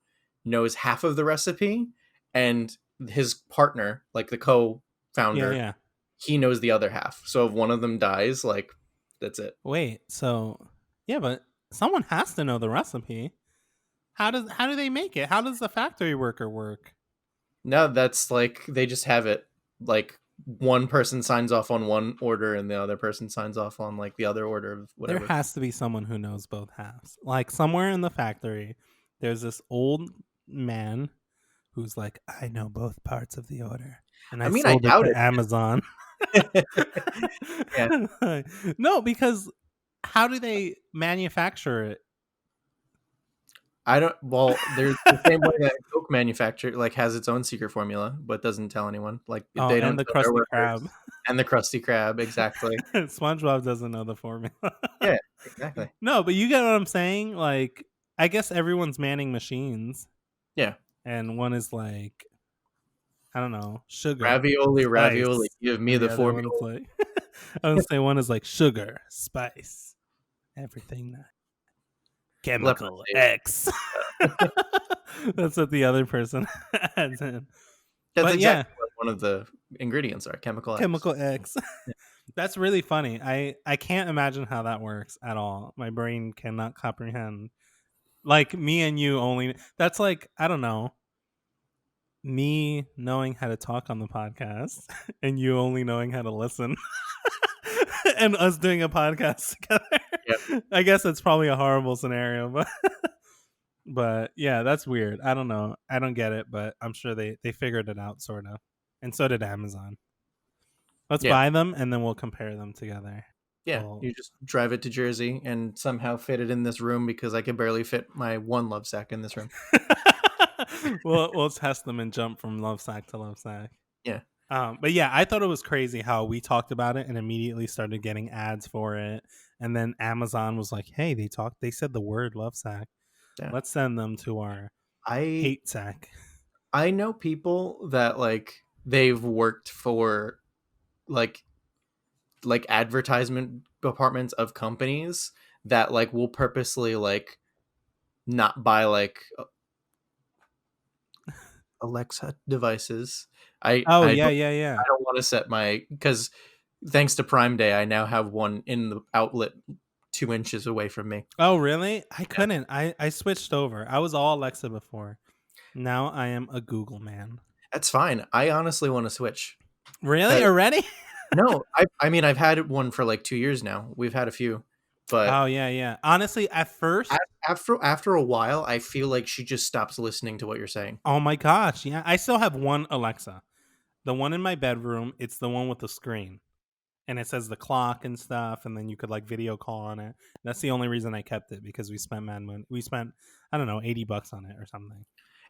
knows half of the recipe, and his partner, like the co-founder, he knows the other half. So if one of them dies, like that's it.
Wait, so yeah, but someone has to know the recipe. How do they make it? How does the factory worker work?
No, that's like they just have it like one person signs off on one order and the other person signs off on like the other order of whatever.
There has to be someone who knows both halves. Like somewhere in the factory, there's this old man who's like, I know both parts of the order, and I sold it to Amazon.
Yeah.
No, because how do they manufacture it?
I don't. Well, there's the same way that Coke manufacturer like has its own secret formula, but doesn't tell anyone. Like they don't.
And the Krusty Krab.
And the Krusty Krab, exactly.
SpongeBob doesn't know the formula.
Yeah, exactly.
No, but you get what I'm saying. Like, I guess everyone's manning machines.
Yeah.
And one is like, I don't know, sugar.
Ravioli. Give me the formula.
Like, I would say one is like sugar, spice, everything nice. Chemical X. That's what the other person adds in.
That's exactly what one of the ingredients are. Chemical
X. That's really funny. I can't imagine how that works at all. My brain cannot comprehend. Like me and you only. That's like, I don't know, me knowing how to talk on the podcast and you only knowing how to listen. And us doing a podcast together.
Yep.
I guess it's probably a horrible scenario, but yeah, that's weird. I don't know. I don't get it, but I'm sure they figured it out, sort of. And so did Amazon. Let's buy them and then we'll compare them together.
Yeah, you just drive it to Jersey and somehow fit it in this room because I can barely fit my one love sack in this room.
We'll test them and jump from love sack to love sack.
Yeah.
But yeah, I thought it was crazy how we talked about it and immediately started getting ads for it. And then Amazon was like, hey, they said the word love sack. Yeah. Let's send them to our hate sack.
I know people that like they've worked for like advertisement departments of companies that like will purposely like not buy like Alexa devices.
Oh
I
yeah,
don't
yeah, yeah.
I don't want to set my, because thanks to Prime Day, I now have one in the outlet 2 inches away from me.
Oh really? I
Yeah,
couldn't. I switched over. I was all Alexa before. Now I am a Google man.
that's fine. I honestly want to switch.
Really?
'Cause-
Already?
no, I mean I've had one for like 2 years now. We've had a few, but
Oh yeah, yeah. Honestly, at first,
after a while, I feel like she just stops listening to what you're saying.
oh my gosh, yeah. I still have one Alexa. The one in my bedroom, it's the one with the screen. And it says the clock and stuff, and then you could like video call on it. That's the only reason I kept it because we spent mad money. We spent, I don't know, $80 on it or something.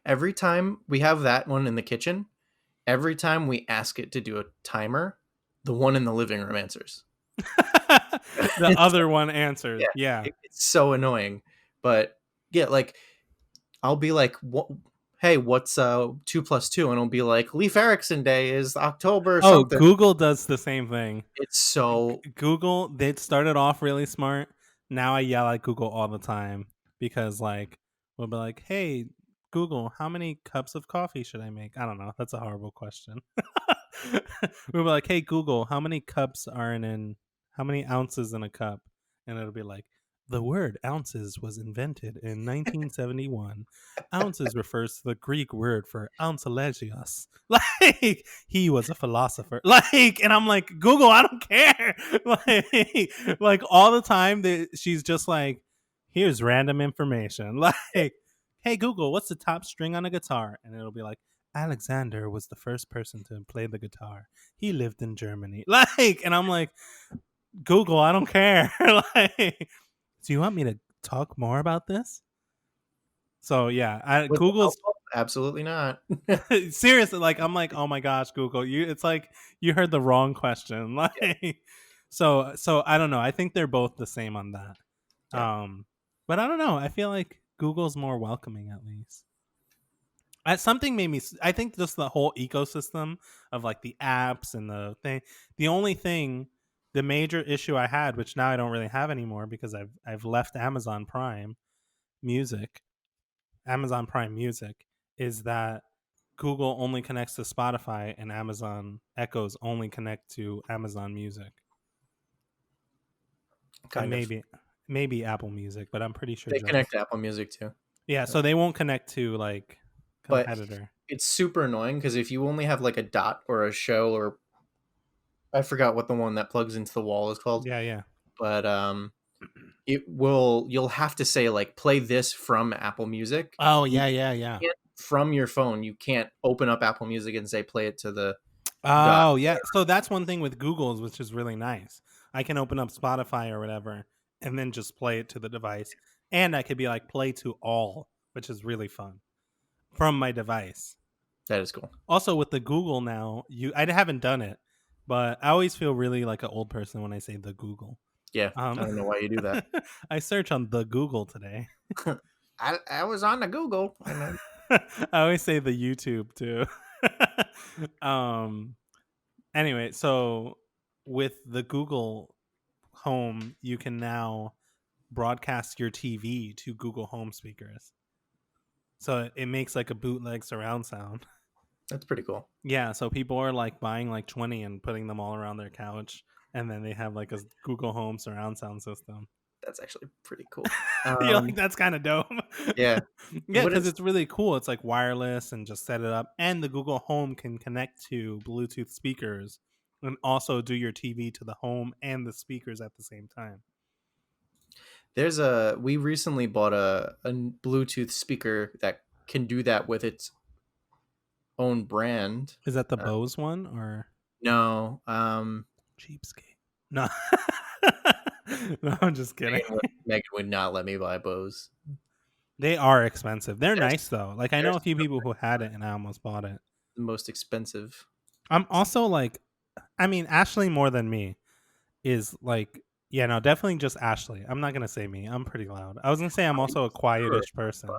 Every time we have that one in the kitchen, every time we ask it to do a timer, the one in the living room answers.
The other one answers.
Yeah,
Yeah.
it's so annoying. But yeah, like I'll be like, "What? Hey, what's 2 plus 2?" And it'll be like, Leif Erikson Day is October
Oh,
something.
Google does the same thing.
It's so
Google, they started off really smart. Now I yell at Google all the time because like we'll be like, "Hey, Google, how many cups of coffee should I make?" I don't know. That's a horrible question. We'll be like, "Hey, Google, how many cups are in how many ounces in a cup?" And it'll be like, "The word ounces was invented in 1971. Ounces refers to the Greek word for ounselegios." Like he was a philosopher. Like, and I'm like, Google, I don't care. Like all the time that she's just like, here's random information. Like, hey Google, what's the top string on a guitar? And it'll be like, Alexander was the first person to play the guitar. He lived in Germany. Like, and I'm like, Google, I don't care. Like, do you want me to talk more about this? So yeah,
with the
Google's
help, absolutely not.
seriously, like I'm like, oh my gosh, Google, you it's like you heard the wrong question. Like so I don't know. I think they're both the same on that.
Yeah.
But I don't know. I feel like Google's more welcoming at least. Something made me I think just the whole ecosystem of like the apps and the thing. The only thing the major issue I had, which now I don't really have anymore because I've left Music, Amazon Prime Music, is that Google only connects to Spotify and Amazon Echoes only connect to Amazon Music. And
Kind of.
maybe Apple Music, but I'm pretty sure
They
just
connect to Apple Music too.
yeah. So they won't connect to like
But
competitor.
it's super annoying because if you only have like a dot or a show, or I forgot what the one that plugs into the wall is called,
Yeah, yeah.
but you'll have to say like play this from Apple Music.
Oh
You
yeah, yeah, yeah.
can't, from your phone, you can't open up Apple Music and say play it to the dot.
Oh yeah. So that's one thing with Google's, which is really nice. I can open up Spotify or whatever and then just play it to the device. And I could be like play to all, which is really fun from my device.
That is cool.
Also with the Google now, I haven't done it, but I always feel really like an old person when I say the Google.
Yeah, I don't know why you do that.
I search on the Google today.
I was on the Google.
I always say the YouTube too. Anyway, so with the Google Home, you can now broadcast your TV to Google Home speakers. So it makes like a bootleg surround sound.
That's pretty cool.
Yeah, so people are like buying like 20 and putting them all around their couch, and then they have like a Google Home surround sound system.
That's actually pretty cool.
You're like, that's kind of dope.
Yeah.
Yeah,
What
because
is-
it's really cool. It's like wireless and just set it up. And the Google Home can connect to Bluetooth speakers and also do your TV to the home and the speakers at the same time.
we recently bought a Bluetooth speaker that can do that with its own brand.
Is that the Bose one or
No,
cheapskate? No. No, I'm just kidding.
Megan would not let me buy Bose.
They are expensive. They're
They're-
nice though. Like I know
they're
a few people who had it and I almost bought it.
The most expensive.
I'm also like, I mean, Ashley more than me is like, yeah, no, definitely just Ashley. I'm not gonna say me. I'm pretty loud. I was gonna say I'm also a quietish person.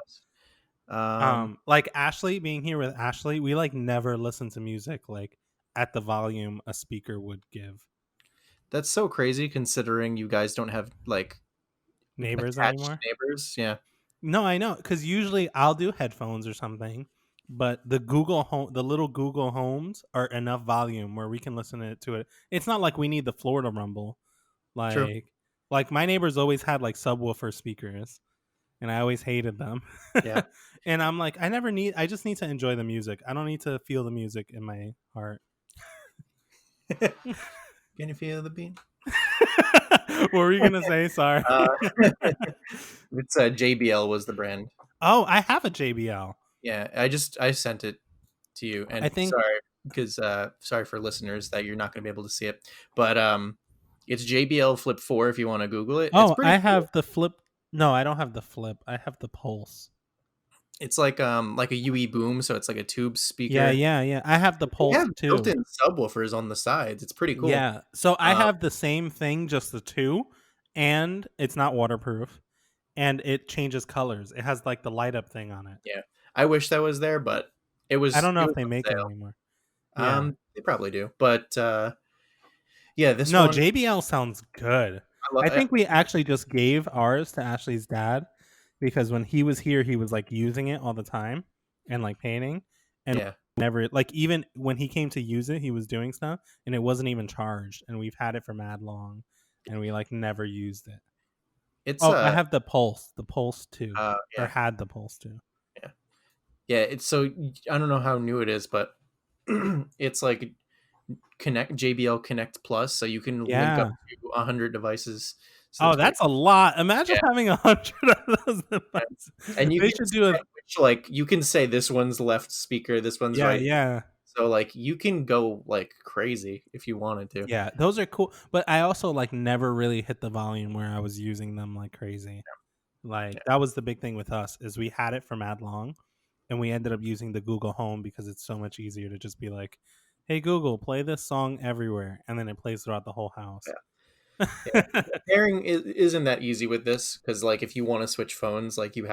Like Ashley, being here with Ashley, we like never listen to music like at the volume a speaker would give.
That's so crazy considering you guys don't have like
Neighbors
attached
anymore.
neighbors. Yeah,
No, I know, because usually I'll do headphones or something, but the Google Home, the little Google Homes are enough volume where we can listen to it. It's not like we need the Florida Rumble.
true.
Like, like my neighbors always had like subwoofer speakers, and I always hated them.
Yeah.
And I'm like, I never need. I just need to enjoy the music. I don't need to feel the music in my heart.
Can you feel the beat?
What were you gonna say? Sorry.
Uh, it's JBL was the brand.
Oh, I have a JBL.
Yeah, I sent it to you,
I
and
think.
sorry because sorry for listeners that you're not going to be able to see it, but it's JBL Flip 4 if you want to Google it. It's
Oh,
pretty
I
cool.
have the flip. No, I don't have the flip. I have the Pulse.
It's like a UE boom, so it's like a tube
Yeah,
speaker.
yeah, yeah. I have the
They
Pulse
have
too.
built-in subwoofers on the sides. It's pretty cool.
Yeah. So I
Um,
have the same thing, just the two, and it's not waterproof, and it changes colors. It has like the light up thing on it.
yeah, I wish that was there, but it
I
was
don't know
it
if
was
they
on
make it
sale.
anymore. Yeah.
They probably do, but yeah, this
No,
one
JBL sounds good.
I love.
I think we actually just gave ours to Ashley's dad because when he was here, he was like using it all the time and like painting, and
Yeah,
never like even when he came to use it, he was doing stuff and it wasn't even charged, and we've had it for mad long, and we like never used it.
it's
Oh, I have the Pulse too, or
yeah.
had the Pulse too.
Yeah. Yeah, it's so I don't know how new it is, but it's like Connect JBL Connect Plus, so you can link up
Yeah.
to 100 devices. So
Oh,
that's pretty
that's a lot. Imagine
yeah,
having 100 of those
yeah.
devices.
And you
They
can
should do a
set which like you can say this one's left speaker, this one's
yeah,
right.
yeah.
So like you can go like crazy if you wanted to.
Yeah, those are cool. But I also like never really hit the volume where I was using them like crazy. Like
Yeah.
that was the big thing with us is we had it for mad long, and we ended up using the Google Home because it's so much easier to just be like, "Hey Google, play this song everywhere," and then it plays throughout the whole house.
Yeah. Yeah. Pairing isn't that easy with this because like if you want to switch phones, like you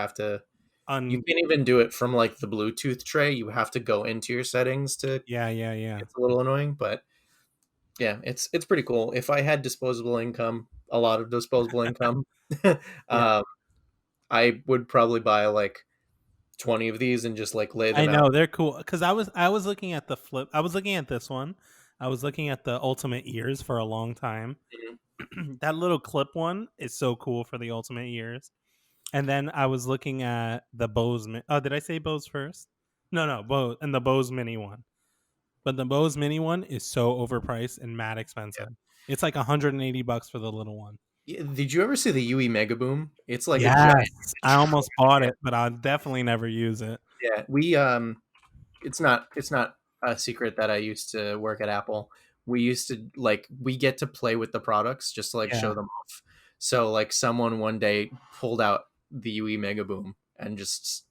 Un
can even do it from like the Bluetooth tray. You have to go into your settings to
yeah, yeah, yeah.
it's a little annoying, but yeah, it's pretty cool. If I had disposable income, a lot of disposable income,
Yeah.
um, I would probably buy like 20 of these and just like lay
I
them out.
know they're cool because I was looking at the flip. I was looking at this one. I was looking at the Ultimate Ears for a long time.
Mhm.
That little clip one is so cool for the Ultimate Ears. And then I was looking at the Bose. Oh, did I say Bose first? No, no, Bose and the Bose Mini one. But the Bose Mini one is so overpriced and mad
Yeah.
expensive. It's like $180 for the little one.
Did you ever see the UE Mega Boom? It's like a giant.
Yes, I almost bought it, but I'll definitely never use it.
Yeah, it's not a secret that I used to work at Apple. We used to like we get to play with the products just to like
Yeah.
show them off. So like someone one day pulled out the UE Mega Boom and just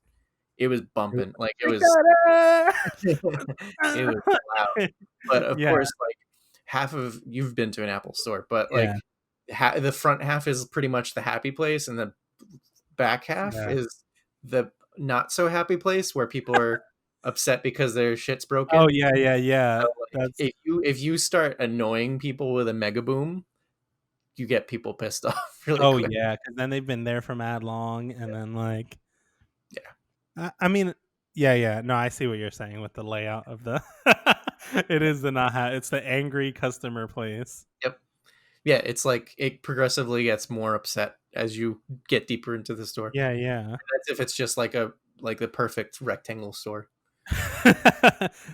it was bumping like it
I
was
got
it was loud.
it.
But of
Yeah,
course, like half of you've been to an Apple store, but
yeah,
like the front half is pretty much the happy place, and the back half
yeah.
is the not so happy place where people are upset because their shit's
Oh
broken.
yeah, yeah, yeah.
So like
That's
if you start annoying people with a mega boom, you get people pissed off really
oh
quick.
yeah, because then they've been there for mad long, and then like
Yeah.
I mean, yeah, yeah. No, I see what you're saying with the layout of the. It is the not it's the angry customer place.
Yep. Yeah, it's like it progressively gets more upset as you get deeper into the store.
Yeah, yeah,
That's if it's just like the perfect rectangle store.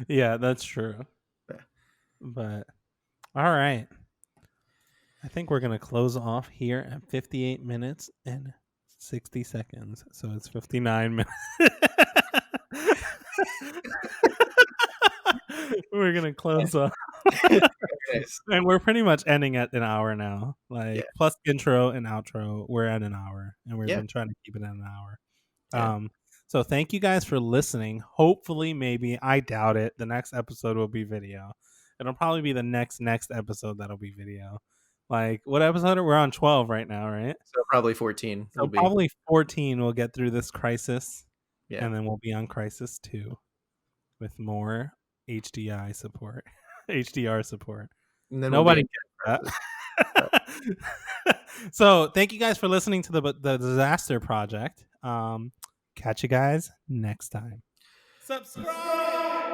yeah. That's true.
Yeah.
But all right, I think we're gonna close off here at 58 minutes and 60 seconds. So it's 59 minutes. We're gonna close off.
Nice.
And we're pretty much ending at an hour now.
Yeah.
Like plus intro and outro, we're at an hour, and we've
Yeah.
been trying to keep it at an hour.
Yeah.
So thank you guys for listening. Hopefully, maybe I doubt it. The next episode will be video. It'll probably be the next episode that'll be video. Like what episode we're on 12 right now, right?
So probably 14
So
will be.
probably 14 we'll get through this crisis,
Yeah.
and then we'll be on crisis 2 with more HDI support, HDR support.
And then we'll be
Nobody
in
gets that. So thank you guys for listening to the Disaster Project. Catch you guys next time. Subscribe.